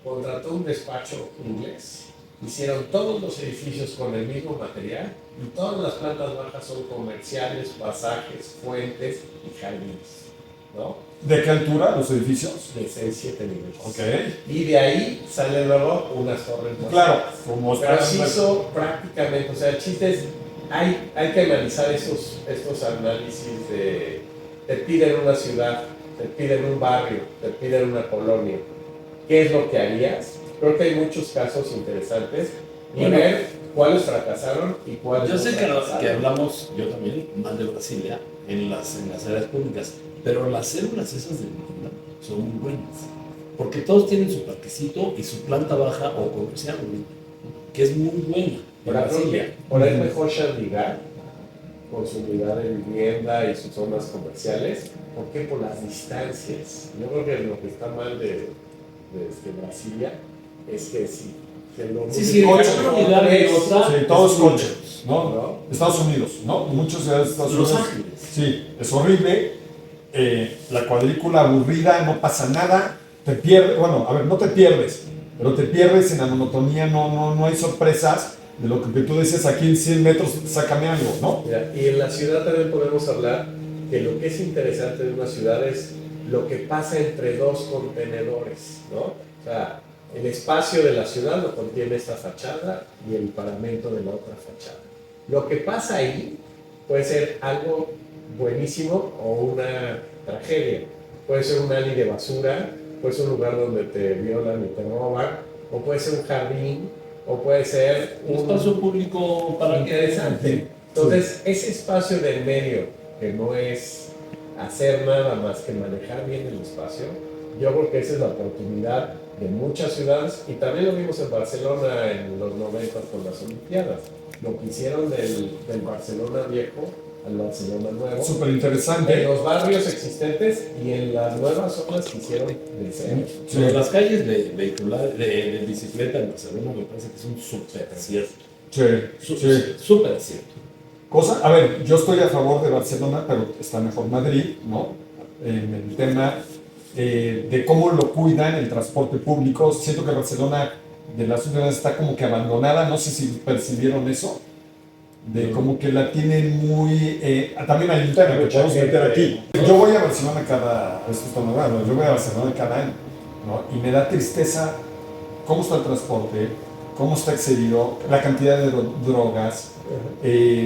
Contrató un despacho inglés. Hicieron todos los edificios con el mismo material y todas las plantas bajas son comerciales, pasajes, fuentes y jardines, ¿no? ¿De qué altura los edificios? De 6, 7 niveles. Ok. Y de ahí salen luego unas torres más. Claro, como pero se hizo prácticamente, o sea, el chiste es, hay que analizar estos análisis de, te piden una ciudad, te piden un barrio, te piden una colonia, ¿qué es lo que harías? Creo que hay muchos casos interesantes y ver cuáles fracasaron y cuáles yo no sé fracasaron. que hablamos, yo también, mal de Brasilia en las áreas públicas, pero las células esas de vivienda son muy buenas, porque todos tienen su parquecito y su planta baja o comercial, que es muy buena en Brasilia. Por ahí mejor Chandigarh, con su unidad de vivienda y sus zonas comerciales. ¿Por qué? Por las distancias. Yo creo que lo que está mal de Brasilia es que sí. Sí, una unidad y otra. Sí, todos coches, ¿no? Estados Unidos, ¿no? Muchos ciudades de Estados Unidos. Los Ángeles. Sí, es horrible. La cuadrícula aburrida, no pasa nada. Te pierdes, bueno, a ver, no te pierdes, pero te pierdes en la monotonía, no hay sorpresas de lo que tú decías aquí en 100 metros, sácame algo, ¿no? Mira, y en la ciudad también podemos hablar que lo que es interesante de una ciudad es lo que pasa entre dos contenedores, ¿no? O sea, el espacio de la ciudad lo contiene esta fachada y el paramento de la otra fachada. Lo que pasa ahí puede ser algo buenísimo o una tragedia. Puede ser un alley de basura, puede ser un lugar donde te violan y te roban, o puede ser un jardín, o puede ser un espacio público para interesante. Entonces, ese espacio del medio, que no es hacer nada más que manejar bien el espacio, yo creo que esa es la oportunidad de muchas ciudades, y también lo vimos en Barcelona en los 90 con las Olimpiadas. Lo que hicieron del Barcelona viejo al Barcelona nuevo. Súper interesante. En los barrios existentes y en las nuevas zonas que hicieron de cero. Sí. Las calles de bicicleta en Barcelona me parece que es un súper acierto. Sí. Súper acierto. A ver, yo estoy a favor de Barcelona, pero está mejor Madrid, ¿no? En el tema de cómo lo cuidan el transporte público. Siento que Barcelona de las ciudades está como que abandonada, no sé si percibieron eso, de como que la tienen muy... también hay un tema que podemos meter aquí. Yo voy a Barcelona yo voy a Barcelona cada año, ¿no? Y me da tristeza cómo está el transporte, cómo está excedido, la cantidad de drogas,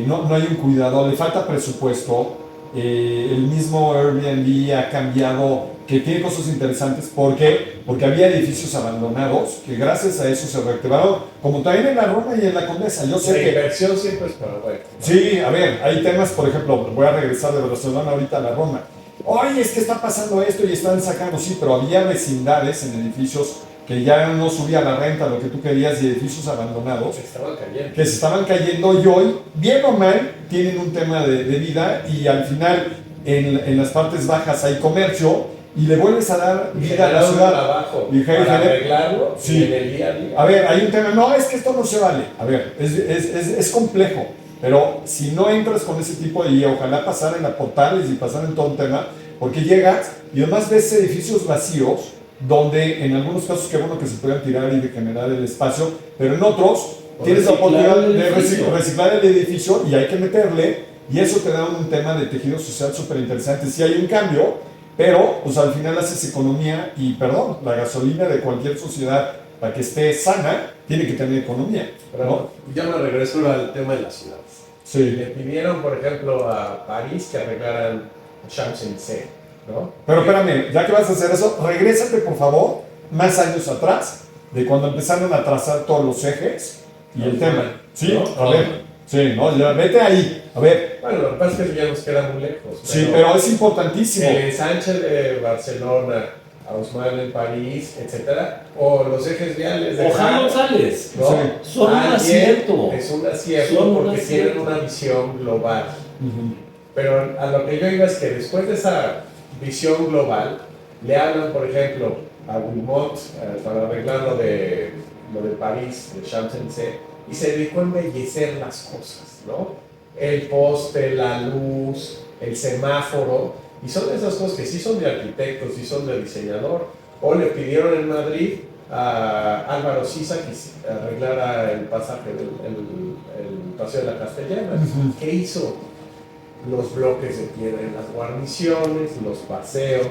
no hay un cuidado, le falta presupuesto, el mismo Airbnb ha cambiado, que tiene cosas interesantes, porque había edificios abandonados que gracias a eso se reactivaron, como también en la Roma y en la Condesa. Yo sé la inversión siempre es para bueno. Sí, a ver, hay temas, por ejemplo, voy a regresar de Barcelona ahorita a la Roma. Oye, es que está pasando esto y están sacando, sí, pero había vecindades en edificios que ya no subía la renta, lo que tú querías, y edificios abandonados que se estaban cayendo y hoy, bien o mal, tienen un tema de vida, y al final en las partes bajas hay comercio y le vuelves a dar vida a la ciudad. Trabajo para arreglarlo, sí. En el día a día. A ver, hay un tema, no, es que esto no se vale. A ver, es complejo, pero si no entras con ese tipo de, y ojalá pasar en la Portales y pasar en todo un tema, porque llegas y además ves edificios vacíos, donde en algunos casos qué bueno que se puedan tirar y regenerar el espacio, pero en otros tienes la oportunidad de reciclar el edificio y hay que meterle, y eso te da un tema de tejido social súper interesante. Sí hay un cambio, pero pues al final haces economía y, perdón, la gasolina de cualquier sociedad para que esté sana, tiene que tener economía, Pero ¿no? yo me regreso al tema de las ciudades. Sí. Le pidieron, por ejemplo, a París que arreglaran Champs-Élysées, ¿no? Pero espérame, ya que vas a hacer eso, regrésate por favor más años atrás, de cuando empezaron a trazar todos los ejes y el tema. ¿Sí? ¿No? A ver, sí, ¿no? Ya, vete ahí, a ver. Bueno, lo que pasa es que ya nos queda muy lejos. Sí, pero es importantísimo. El ensanche de Barcelona, Haussmann en París, etcétera, o los ejes viales de Ojalá González. ¿no? Sí. Son un También acierto. Es un acierto Son un porque acierto. tienen una visión global. Ujú. Pero a lo que yo iba es que después de esa visión global, le hablan, por ejemplo, a Wilmot para arreglar lo de París, de Champs-Élysées, y se dedicó a embellecer las cosas, ¿no? El poste, la luz, el semáforo, y son esas cosas que sí son de arquitectos, sí son de diseñador. O le pidieron en Madrid a Álvaro Sisa que arreglara el pasaje, el paseo de la Castellana. ¿Qué hizo? Los bloques de piedra en las guarniciones, los paseos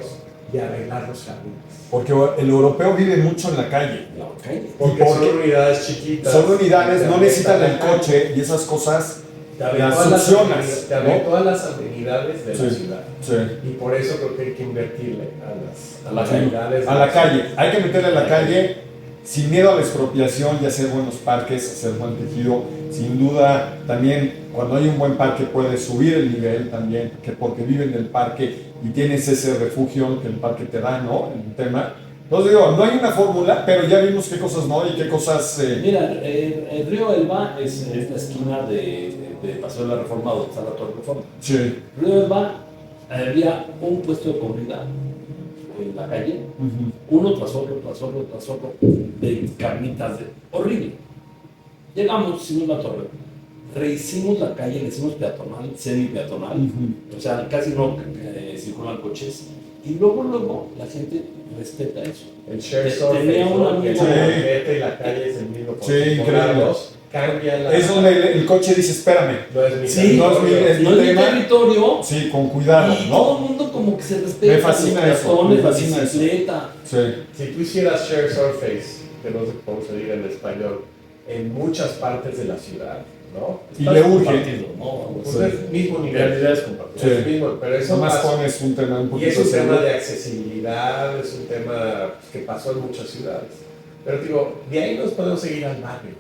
y arreglar los jardines. Porque el europeo vive mucho en la calle. Porque ¿Y por son qué? unidades chiquitas. Son unidades, no necesitan el coche. coche y esas cosas Te abre las todas las solucionas, amenidades- te abre ¿no? todas las amenidades de la Sí. ciudad. Sí. Y por eso creo que hay que invertirle a las calle. amenidades. A la calle, hay que meterle a la calle sin miedo a la expropiación y hacer buenos parques, hacer buen tejido. Sin duda, también cuando hay un buen parque puedes subir el nivel también, que porque viven en el parque y tienes ese refugio que el parque te da, ¿no? El tema. Entonces digo, no hay una fórmula, pero ya vimos qué cosas no y qué cosas... Mira, el río Elba es la esquina de Paseo de la Reforma, donde está la Torre Reforma. Sí. Río Elba había un puesto de comida en la calle, Ujú. uno tras otro, de carnitas, horrible. Llegamos, hicimos la torre, rehicimos la calle, le hicimos peatonal, semi-peatonal, Ujú. o sea, casi no circulan coches, y luego la gente respeta eso. El share Tenía surface, un ¿no? Que amigo- la banqueta y la calle es el mismo por Sí, por increíble. lados, cambia la... Es donde el coche dice, espérame. No es mi Sí, no es mi- territorio. es- No es mi tema. territorio, Sí, con cuidado, y todo ¿no? el mundo como que se respeta. Me fascina los eso, peatones, me la fascina eso. bicicleta. Sí. Si tú hicieras share surface, que no sé cómo se diga en español, en muchas partes de la ciudad, ¿no? Y le urge. Compartido, ¿no? Pues Sí. es el mismo nivel. Realidades compartidas. Sí. Es el mismo, pero eso Nomás pasó. pones un tema un Y poquito es un tema serio. de accesibilidad, es un tema que pasó en muchas ciudades. Pero digo, de ahí nos podemos seguir al barrio,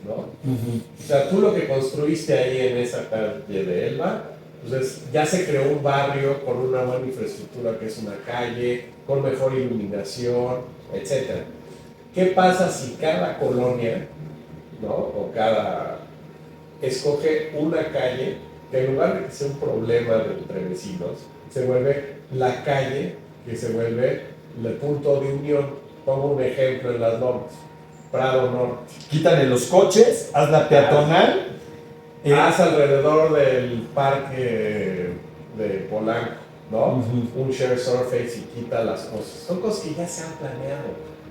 ¿no? Ujú. O sea, tú lo que construiste ahí en esa calle de Elba, pues ya se creó un barrio con una buena infraestructura que es una calle, con mejor iluminación, etc. ¿Qué pasa si cada colonia, ¿no? O cada escoge una calle que en lugar de que sea un problema entre vecinos, se vuelve la calle que se vuelve el punto de unión? Pongo un ejemplo en las lomas, Prado Norte. Quítale los coches, haz la peatonal. Haz alrededor del parque de Polanco, ¿no? Ujú. Un share surface y quita las cosas. Son cosas que ya se han planeado.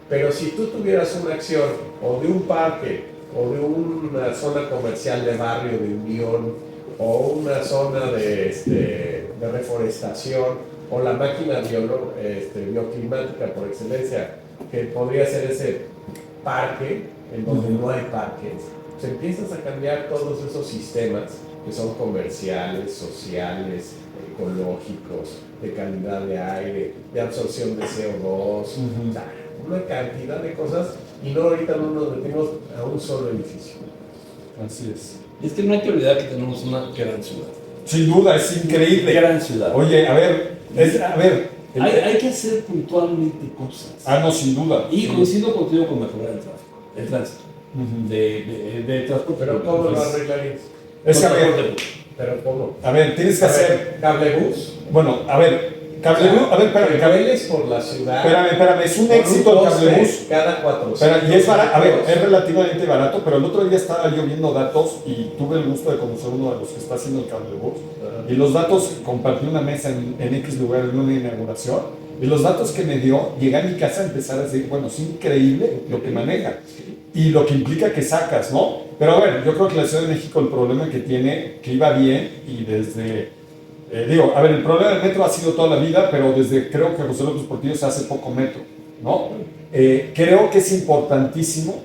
Pero si tú tuvieras una acción o de un parque o de una zona comercial de barrio de unión o una zona de reforestación o la máquina bioclimática por excelencia, que podría ser ese parque en donde no hay parques, pues empiezas a cambiar todos esos sistemas que son comerciales, sociales, ecológicos, de calidad de aire, de absorción de CO2, o sea, una cantidad de cosas, y no ahorita no nos metimos a un solo edificio. Así es. Y es que no hay que olvidar que tenemos una gran ciudad. Sin duda, es increíble. Gran ciudad. Oye, a ver, Hay que hacer puntualmente cosas. No, sin duda. Y Sí. coincido contigo con mejorar el tránsito. Ujú. De transporte. Pero ¿cómo lo Pues, arreglarías? Es que, Pero ¿cómo? a ver, tienes que hacer. ¿Cablebús? Bueno, a ver, cablebús. A ver, Que espérame, vueles por la ciudad. espérame, es un con éxito el poste cablebús. cada 400. Espera, y es barato, a ver, metros. es relativamente barato, pero el otro día estaba yo viendo datos y tuve el gusto de conocer uno de los que está haciendo el cablebús. Y los datos, compartí una mesa en X lugar en una inauguración. Y los datos que me dio, llegué a mi casa a empezar a decir, bueno, es increíble lo que maneja y lo que implica que sacas, ¿no? Pero a ver, yo creo que la Ciudad de México el problema que tiene, que iba bien y desde, a ver, el problema del metro ha sido toda la vida, pero desde creo que José López Portillo se hace poco metro. ¿no? Creo que es importantísimo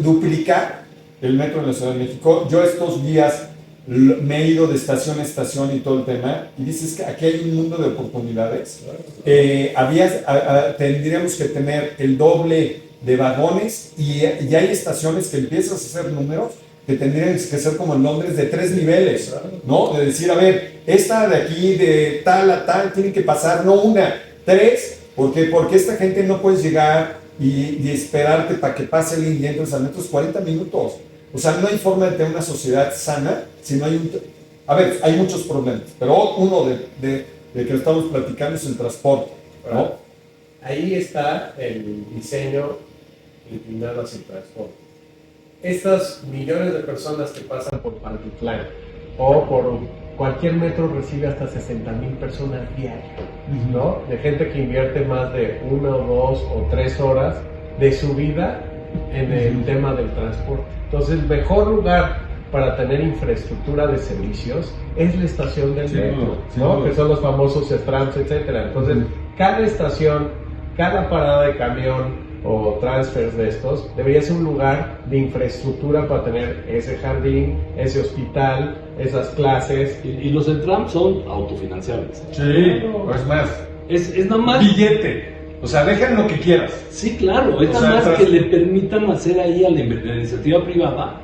duplicar el metro en la Ciudad de México. Yo estos días me he ido de estación a estación y todo el tema, y dices que aquí hay un mundo de oportunidades. Tendríamos que tener el doble de vagones, y hay estaciones que empiezas a hacer números que tendrían que ser como en Londres, de 3 niveles, ¿no? De decir, a ver, esta de aquí, de tal a tal, tiene que pasar, no una, 3, porque esta gente no puedes llegar y esperarte para que pase el y entres al metro, 40 minutos. O sea, no hay forma de tener una sociedad sana si no hay un... A ver, hay muchos problemas, pero uno de que estamos platicando es el transporte, ¿no? Ahí está el diseño inclinado hacia el transporte. Estas millones de personas que pasan por Pantitlán o por cualquier metro recibe hasta 60,000 personas diarias, ¿no? De gente que invierte más de 1, 2 o 3 horas de su vida en el tema del transporte. Entonces, el mejor lugar para tener infraestructura de servicios es la estación del metro, ¿no? Que son los famosos trams, etcétera. Entonces, cada estación, cada parada de camión o transfers de estos debería ser un lugar de infraestructura para tener ese jardín, ese hospital, esas clases. Y los trams son autofinanciables. Sí, pues más. Es nada más. Billete. O sea, dejan lo que quieras. Sí, claro. Es nada más que le permitan hacer ahí a la iniciativa privada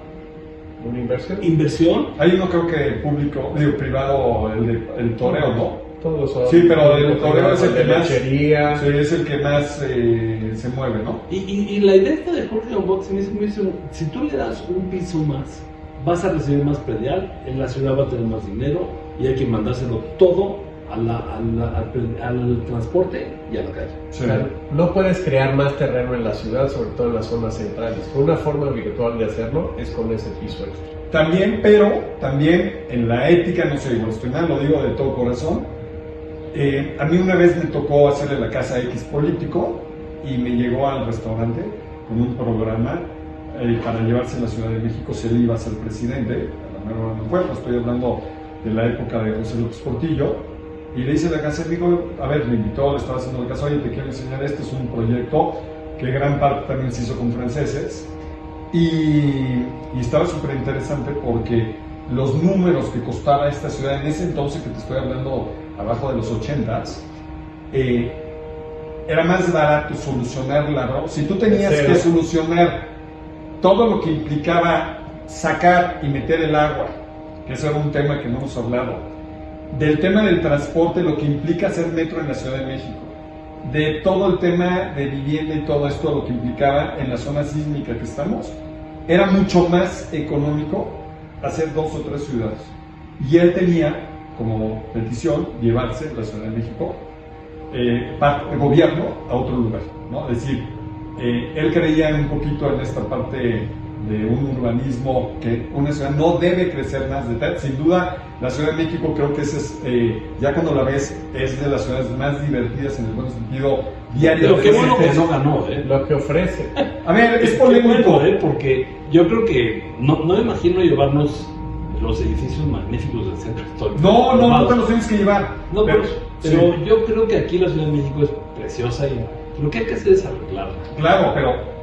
¿Una inversión? Inversión. Ahí no creo que público, privado, el toreo, ¿no? Todos son. Sí, pero el toreo es el que más. Sí, lechería. es el que más se mueve, ¿no? Y la idea esta de Jorge Unbox me dice, si tú le das un piso más, vas a recibir más predial, en la ciudad va a tener más dinero y hay que mandárselo todo al transporte y a la calle. Sí. O sea, no puedes crear más terreno en la ciudad, sobre todo en las zonas centrales. Una forma virtual de hacerlo es con ese piso extra. También en la ética, no sé, igual estoy mal, lo digo de todo corazón. A mí una vez me tocó hacerle la casa a X político y me llegó al restaurante con un programa para llevarse a la Ciudad de México. Se le iba a ser presidente, a la mejor no fue, pues estoy hablando de la época de José López Portillo, y le hice la casa y digo, a ver, me invitó, le estaba haciendo la casa, oye, te quiero enseñar, este es un proyecto que gran parte también se hizo con franceses, y estaba súper interesante porque los números que costaba esta ciudad en ese entonces, que te estoy hablando abajo de los 80s, era más barato solucionarla, ¿no? Si tú tenías que solucionar todo lo que implicaba sacar y meter el agua, que ese era un tema que no hemos hablado, del tema del transporte, lo que implica hacer metro en la Ciudad de México, de todo el tema de vivienda y todo esto, lo que implicaba en la zona sísmica que estamos, era mucho más económico hacer 2 o 3 ciudades. Y él tenía como petición llevarse la Ciudad de México, el gobierno, a otro lugar, ¿no? Es decir, él creía un poquito en esta parte de un urbanismo, que una ciudad no debe crecer más de tal. Sin duda, la Ciudad de México creo que ya cuando la ves, es de las ciudades más divertidas en el buen sentido diario. Pero qué bueno que no ganó, Lo que ofrece. A ver, es polémico. Bueno, porque yo creo que no me imagino llevarnos los edificios magníficos del centro histórico. No te los tienes que llevar. No, pero yo creo que aquí la Ciudad de México es preciosa y lo que hay que hacer es arreglarla. Claro, pero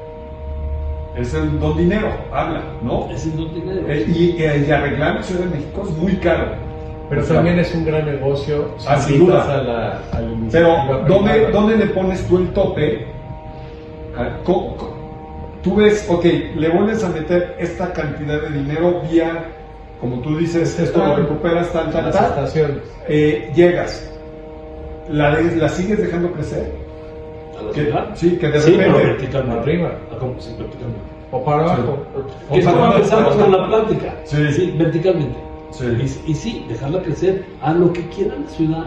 es el don dinero, habla, ¿no? Es el don dinero. Y arreglar la Ciudad de México es muy caro. Pero también es un gran negocio. Sin duda. A la Pero, ¿dónde le pones tú el tope? Tú ves, ok, le vuelves a meter esta cantidad de dinero vía, como tú dices, esto lo recuperas, tal. Las estaciones. Llegas, ¿la sigues dejando crecer? ¿A la ciudad? Sí, que de Sí, pero repente... verticalmente. Arriba. Sí, verticalmente. O para abajo. Que es como empezamos con la plática. Sí. Verticalmente. Sí. Y sí, dejarla crecer a lo que quiera la ciudad.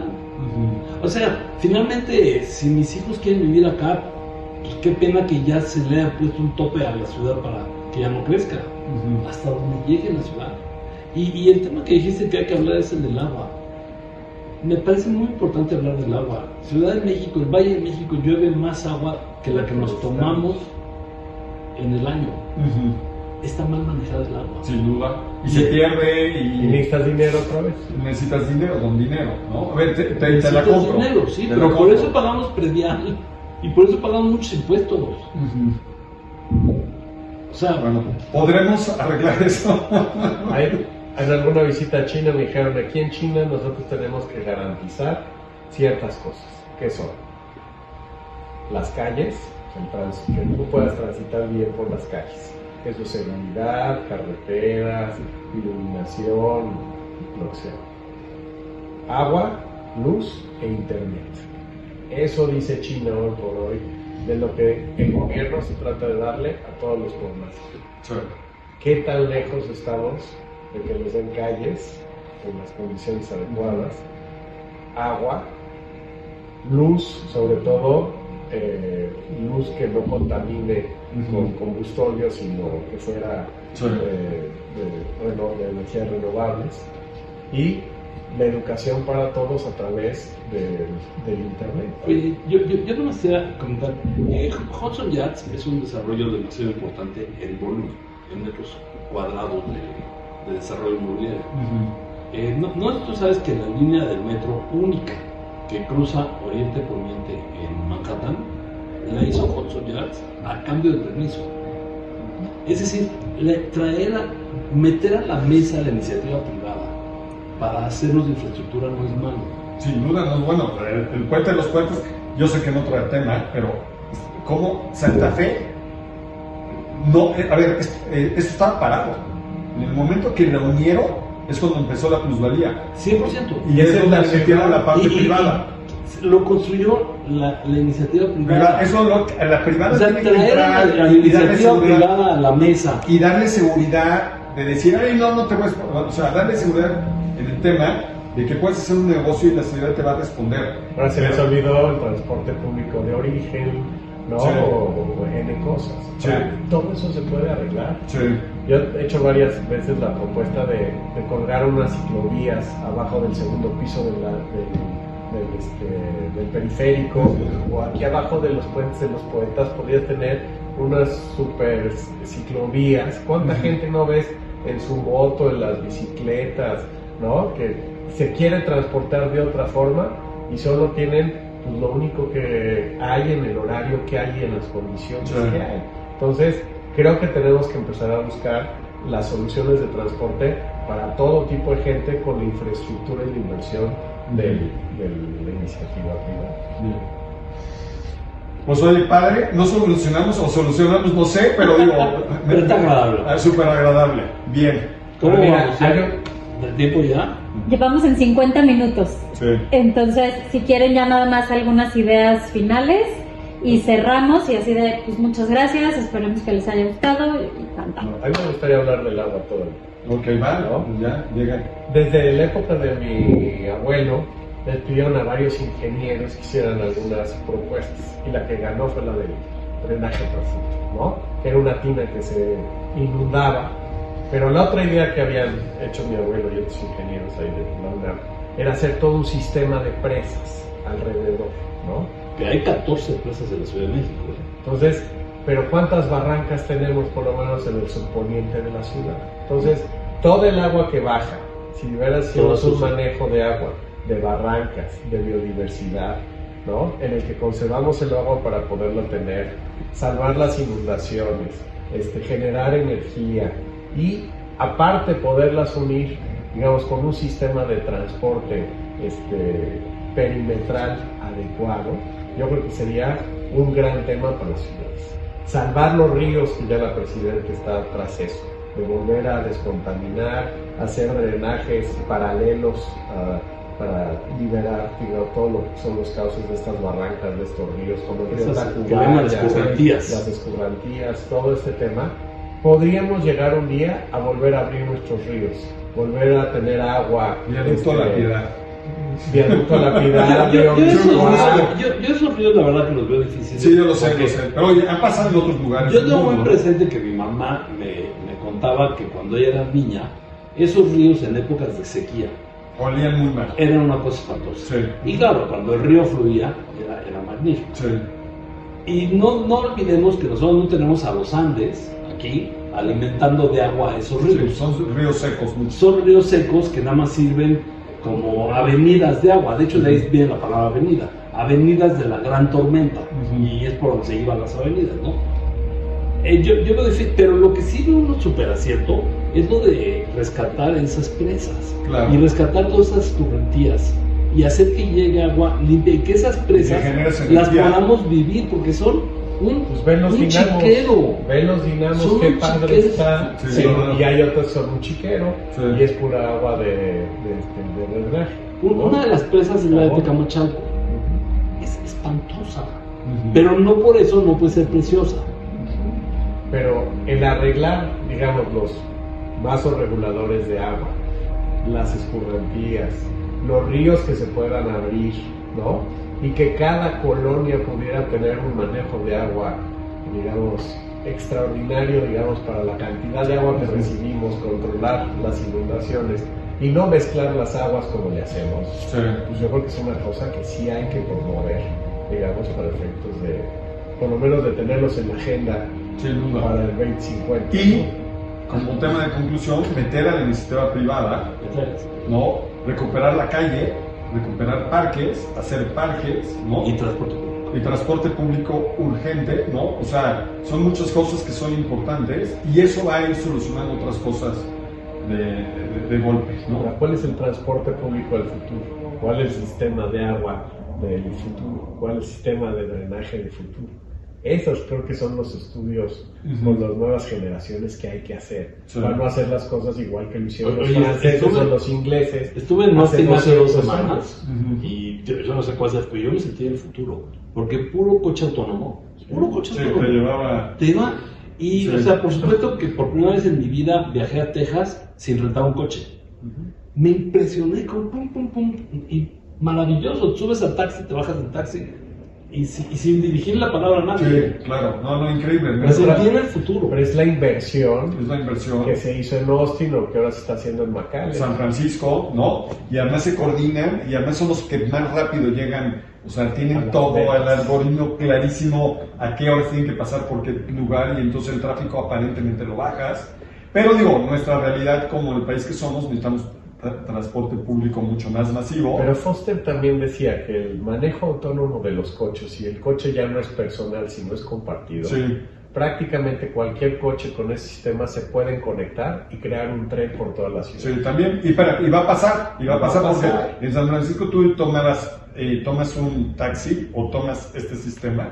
O sea, finalmente, si mis hijos quieren vivir acá, pues qué pena que ya se le haya puesto un tope a la ciudad para que ya no crezca. Hasta donde llegue la ciudad. Y el tema que dijiste que hay que hablar es el del agua. Me parece muy importante hablar del agua. Ciudad de México, el Valle de México, llueve más agua que la que nos tomamos en el año. Está mal manejada el agua. Sin duda. Y se pierde Y necesitas dinero otra vez. necesitas dinero, don dinero, ¿no? A ver, te la Necesitas compro. dinero, sí, Te pero la por compro. eso pagamos predial Y por eso pagamos muchos impuestos. O sea, Bueno, ¿podremos arreglar eso? En alguna visita a China me dijeron, aquí en China nosotros tenemos que garantizar ciertas cosas. ¿Qué son? Las calles, que tú puedas transitar bien por las calles. Eso es seguridad, carreteras, iluminación, lo que sea. Agua, luz e internet. Eso dice China hoy por hoy, de lo que el gobierno se trata de darle a todos los pueblos. Sí. ¿Qué tan lejos estamos de que les den calles en las condiciones adecuadas, agua, luz, sobre todo luz que no contamine con combustible, sino que fuera de energías renovables, y la educación para todos a través del internet? Oye, yo no me quisiera comentar. Hudson Yards es un desarrollo demasiado importante en volumen, en metros cuadrados de desarrollo inmobiliario. No, tú sabes que la línea del metro única que cruza Oriente Poniente en Manhattan la hizo Hudson Yards a cambio de permiso. Es decir, meter a la mesa la iniciativa privada para hacernos de infraestructura no es malo. Sin duda, no es bueno. El puente de los puentes, yo sé que no trae tema, pero ¿cómo Santa Fe? No, a ver, esto estaba parado. En el momento que la unieron es cuando empezó la plusvalía. 100%. Y es donde le metieron la parte privada. Lo construyó la iniciativa privada. Eso la privada, o sea, tiene que traer entrar la y iniciativa privada a la mesa. Y darle seguridad de decir, ay, no te puedes. O sea, darle seguridad en el tema de que puedes hacer un negocio y la seguridad te va a responder. Ahora se les olvidó el transporte público de origen, ¿no? Sí. O N cosas. Sí. Todo eso se puede arreglar. Sí. Yo he hecho varias veces la propuesta de colgar unas ciclovías abajo del segundo piso del periférico, o aquí abajo de los puentes de los poetas podrías tener unas super ciclovías. ¿Cuánta gente no ves en su moto, en las bicicletas, ¿no? Que se quiere transportar de otra forma y solo tienen pues, lo único que hay en el horario que hay, en las condiciones que hay. Entonces, creo que tenemos que empezar a buscar las soluciones de transporte para todo tipo de gente con la infraestructura y la inversión de la iniciativa privada. Pues oye, padre, no solucionamos no sé, pero digo... Pero está agradable. Súper agradable. Bien. ¿Cómo Mira, vamos? ¿Del tiempo ya? Llevamos en 50 minutos. Sí. Entonces, si quieren ya nada más algunas ideas finales y cerramos, y así de, pues muchas gracias, esperemos que les haya gustado y tanta. A mí me gustaría hablar del agua todo. Ok, va, ¿No? Ya, llega. Desde la época de mi abuelo, les pidieron a varios ingenieros que hicieran algunas propuestas, y la que ganó fue la del drenaje profundo, ¿no? Que era una tina que se inundaba, pero la otra idea que habían hecho mi abuelo y otros ingenieros ahí de la UNAM era hacer todo un sistema de presas alrededor, ¿no? Que hay 14 presas en la Ciudad de México. Entonces, pero ¿cuántas barrancas tenemos por lo menos en el subponiente de la ciudad? Entonces, todo el agua que baja, si de veras hacemos un manejo de agua, de barrancas, de biodiversidad, ¿no? En el que conservamos el agua para poderlo tener, salvar las inundaciones, generar energía y aparte poderlas unir, digamos, con un sistema de transporte perimetral adecuado. Yo creo que sería un gran tema para las ciudades. Salvar los ríos, que ya la Presidenta está tras eso, de volver a descontaminar, hacer drenajes paralelos para liberar, digamos, todo lo que son los cauces de estas barrancas, de estos ríos, como el río Tacubaya, las escurrantías, todo este tema. Podríamos llegar un día a volver a abrir nuestros ríos, volver a tener agua. Viaducto La Piedad. Viaducto La Piedad. Yo esos ríos la verdad que los veo difíciles. Sí, yo lo sé, pero oye, han pasado en otros lugares. Yo tengo muy presente que mi mamá me contaba que cuando ella era niña, esos ríos en épocas de sequía olían muy mal. eran una cosa espantosa. Sí. Y claro, cuando el río fluía, era magnífico. Sí. Y no olvidemos que nosotros no tenemos a los Andes aquí alimentando de agua a esos ríos. Sí, son ríos secos muchos. Son ríos secos que nada más sirven como avenidas de agua. De hecho, de ahí viene la palabra avenida. avenidas de la gran tormenta, y es por donde se iban las avenidas, ¿no? Yo lo decía, pero lo que sí veo un súper acierto es lo de rescatar esas presas, Claro. y rescatar todas esas turrentías, y hacer que llegue agua limpia, y que esas presas generes las energía. podamos vivir, porque son Pues ven los un dinamos, chiquero. ven los dinamos, Son qué un padre chiquero. está. Sí, Sí, claro. y hay otros que son un chiquero, Sí. y es pura agua de drenaje. ¿no? Una de las presas es la de Claro. Tecamachalco, es espantosa, pero no por eso no puede ser preciosa. Pero el arreglar, digamos, los vasos reguladores de agua, las escurrentías, los ríos que se puedan abrir, ¿no? Y que cada colonia pudiera tener un manejo de agua, digamos, extraordinario, digamos, para la cantidad de agua que recibimos, controlar las inundaciones y no mezclar las aguas como le hacemos. Sí. Pues yo creo que es una cosa que sí hay que promover, digamos, para efectos de, por lo menos de tenerlos en la agenda Sin duda. para el 2050. Y como tema de conclusión, meter a la iniciativa privada, ¿no? Recuperar la calle, recuperar parques, hacer parques, ¿no? Y transporte público. Y transporte público urgente, ¿no? O sea, son muchas cosas que son importantes y eso va a ir solucionando otras cosas de golpe, ¿no? Ahora, ¿cuál es el transporte público del futuro? ¿Cuál es el sistema de agua del futuro? ¿Cuál es el sistema de drenaje del futuro? Esos creo que son los estudios con las nuevas generaciones que hay que hacer, Sí. para no hacer las cosas igual que lo hicieron los Oye, franceses estuve- o los ingleses. Estuve en Austin hace 2 200 semanas años. y yo no sé cuál es, pero yo me sentí en el futuro, porque puro coche autónomo, puro coche Sí, autónomo. te llevaba... Te iba, y Sí. o sea, por supuesto que por primera vez en mi vida viajé a Texas sin rentar un coche. Me impresioné con pum, pum, pum, y maravilloso. Subes al taxi, te bajas del taxi y sin dirigir la palabra a nadie. Sí, claro, no, increíble. Me sentí en el futuro. Pero es la inversión Es la inversión. que se hizo en Austin o que ahora se está haciendo en McAllen. San Francisco, ¿no? Y además se coordinan y además son los que más rápido llegan, o sea, A tienen las todo, el metas. algoritmo clarísimo a qué horas tienen que pasar por qué lugar y entonces el tráfico aparentemente lo bajas. Pero digo, nuestra realidad como el país que somos, necesitamos transporte público mucho más masivo. Pero Foster también decía que el manejo autónomo de los coches, y el coche ya no es personal, sino es compartido, Sí. prácticamente cualquier coche con ese sistema se pueden conectar y crear un tren por toda la ciudad. Sí, también, y va a pasar porque en San Francisco tú tomas un taxi o tomas este sistema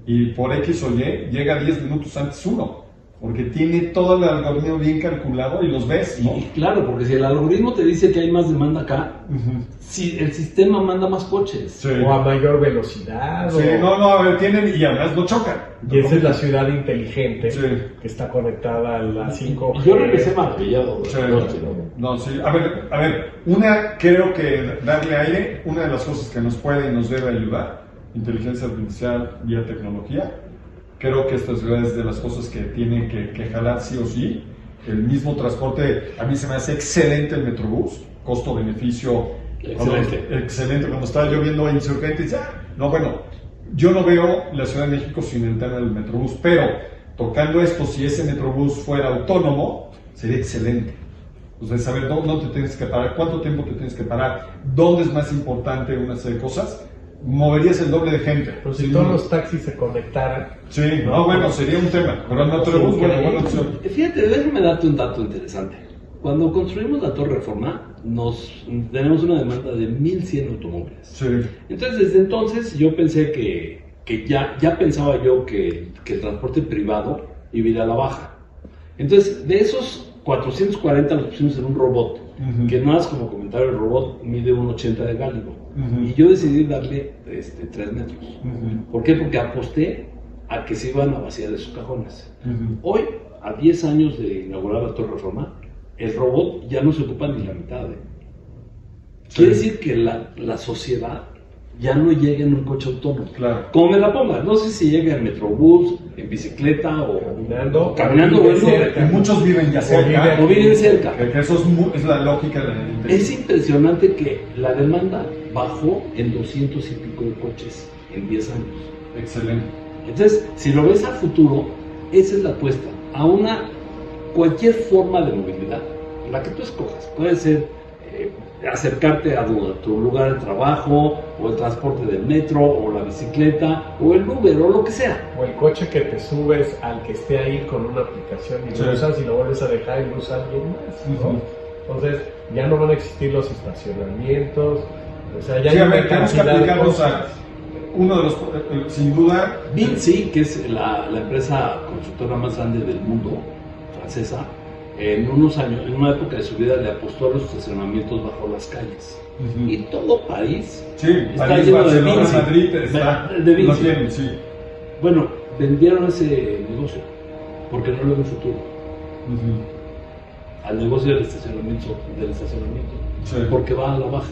y por X o Y llega 10 minutos antes uno, porque tiene todo el algoritmo bien calculado y los ves, ¿no? Y claro, porque si el algoritmo te dice que hay más demanda acá, si el sistema manda más coches. Sí. O a mayor velocidad. Sí, no, a ver, tienen y además no chocan. Y esa es la ciudad inteligente Sí. que está conectada a la 5G. Yo regresé maravillado. Sí, no, sí. A ver, creo que darle aire, una de las cosas que nos puede y nos debe ayudar, inteligencia artificial, vía tecnología, creo que esta es de las cosas que tienen que jalar sí o sí. El mismo transporte, a mí se me hace excelente el Metrobús, costo-beneficio. Excelente. Cuando estaba yo viendo Insurgentes, yo no veo la Ciudad de México sin el tema del Metrobús, pero tocando esto, si ese Metrobús fuera autónomo, sería excelente. O sea, saber dónde te tienes que parar, cuánto tiempo te tienes que parar, dónde es más importante una serie de cosas, moverías el doble de gente. Pero si Sí. todos los taxis se conectaran. Sí, sería un tema, pero el Metrobús, buena opción. Fíjate, déjame darte un dato interesante. Cuando construimos la Torre Reforma, tenemos una demanda de 1,100 automóviles. Sí. Entonces, desde entonces, yo pensé que ya pensaba yo que el transporte privado iba a ir a la baja. Entonces, de esos 440 los pusimos en un robot, que más como comentario, el robot mide 1,80 de gálibo. Y yo decidí darle 3 metros. ¿Por qué? Porque aposté a que se iban a vaciar de sus cajones. Hoy, a 10 años de inaugurar la Torre Reforma, el robot ya no se ocupa ni la mitad. Quiere decir que la sociedad ya no llega en un coche autónomo. Claro. Como me la pongas, no sé si llega en Metrobús, en bicicleta o Caminando. o en Y muchos viven ya cerca. o viven cerca. Que eso es la lógica de la gente. Es impresionante que la demanda bajó en 200 y pico de coches en 10 años. Excelente. Entonces, si lo ves a futuro, esa es la apuesta a cualquier forma de movilidad, la que tú escojas. Puede ser acercarte a tu lugar de trabajo, o el transporte del metro, o la bicicleta, o el Uber, o lo que sea. O el coche que te subes al que esté ahí con una aplicación y lo usas y lo vuelves a dejar y lo usa alguien más, ¿no? Entonces ya no van a existir los estacionamientos, o sea, ya Sí, hay a una ver, tenemos que cantidad de aplicarnos cosas. a uno de los, sin duda, Vinci, que es la empresa constructora más grande del mundo, francesa, en unos años, en una época de su vida, le apostó a los estacionamientos bajo las calles. Y todo París sí, está París, lleno de Barcelona, Vinci. Madrid, está, De Vinci. lo tienen, sí. Bueno, vendieron ese negocio porque no le ven futuro al negocio del estacionamiento, Sí. porque va a la baja.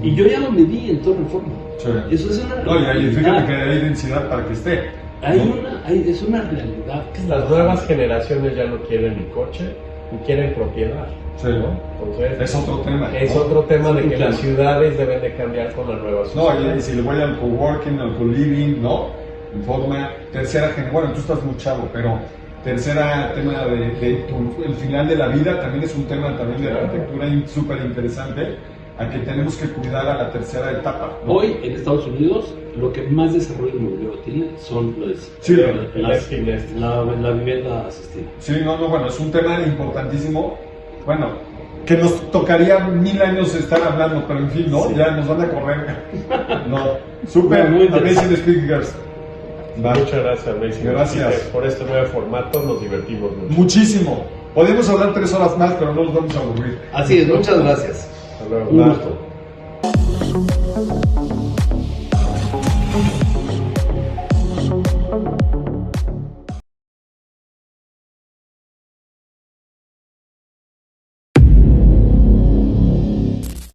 Y yo ya lo medí en toda Reforma. Sí. Eso es una No, y ahí, fíjate realidad. que hay densidad para que esté. Es una realidad que está Las nuevas generaciones ya no quieren ni coche, ni quieren propiedad. Sí. Entonces, Es otro tema. es ¿no? otro tema de un que tema. las ciudades deben de cambiar con la nueva No, sociedad. y si le voy al coworking, al co-living, ¿no? En forma, tercera generación, bueno, tú estás muy chavo, pero tercera tema el final de la vida también es un tema también de arquitectura súper interesante, a que tenemos que cuidar a la tercera etapa, ¿no? Hoy en Estados Unidos lo que más desarrollo inmobiliario tiene son Sí, la vivienda asistida. Sí, no, bueno, es un tema importantísimo, bueno, que nos tocaría 1000 años estar hablando, pero en fin, ¿no? Sí. Ya nos van a correr. No, súper, Muy interesante. Amazing Speakers. Va. Muchas gracias, Amazing. Gracias. Por este nuevo formato nos divertimos mucho. Muchísimo. Podemos hablar 3 horas más, pero no nos vamos a aburrir. Así es, muchas gracias. Hasta luego. Un Va. gusto.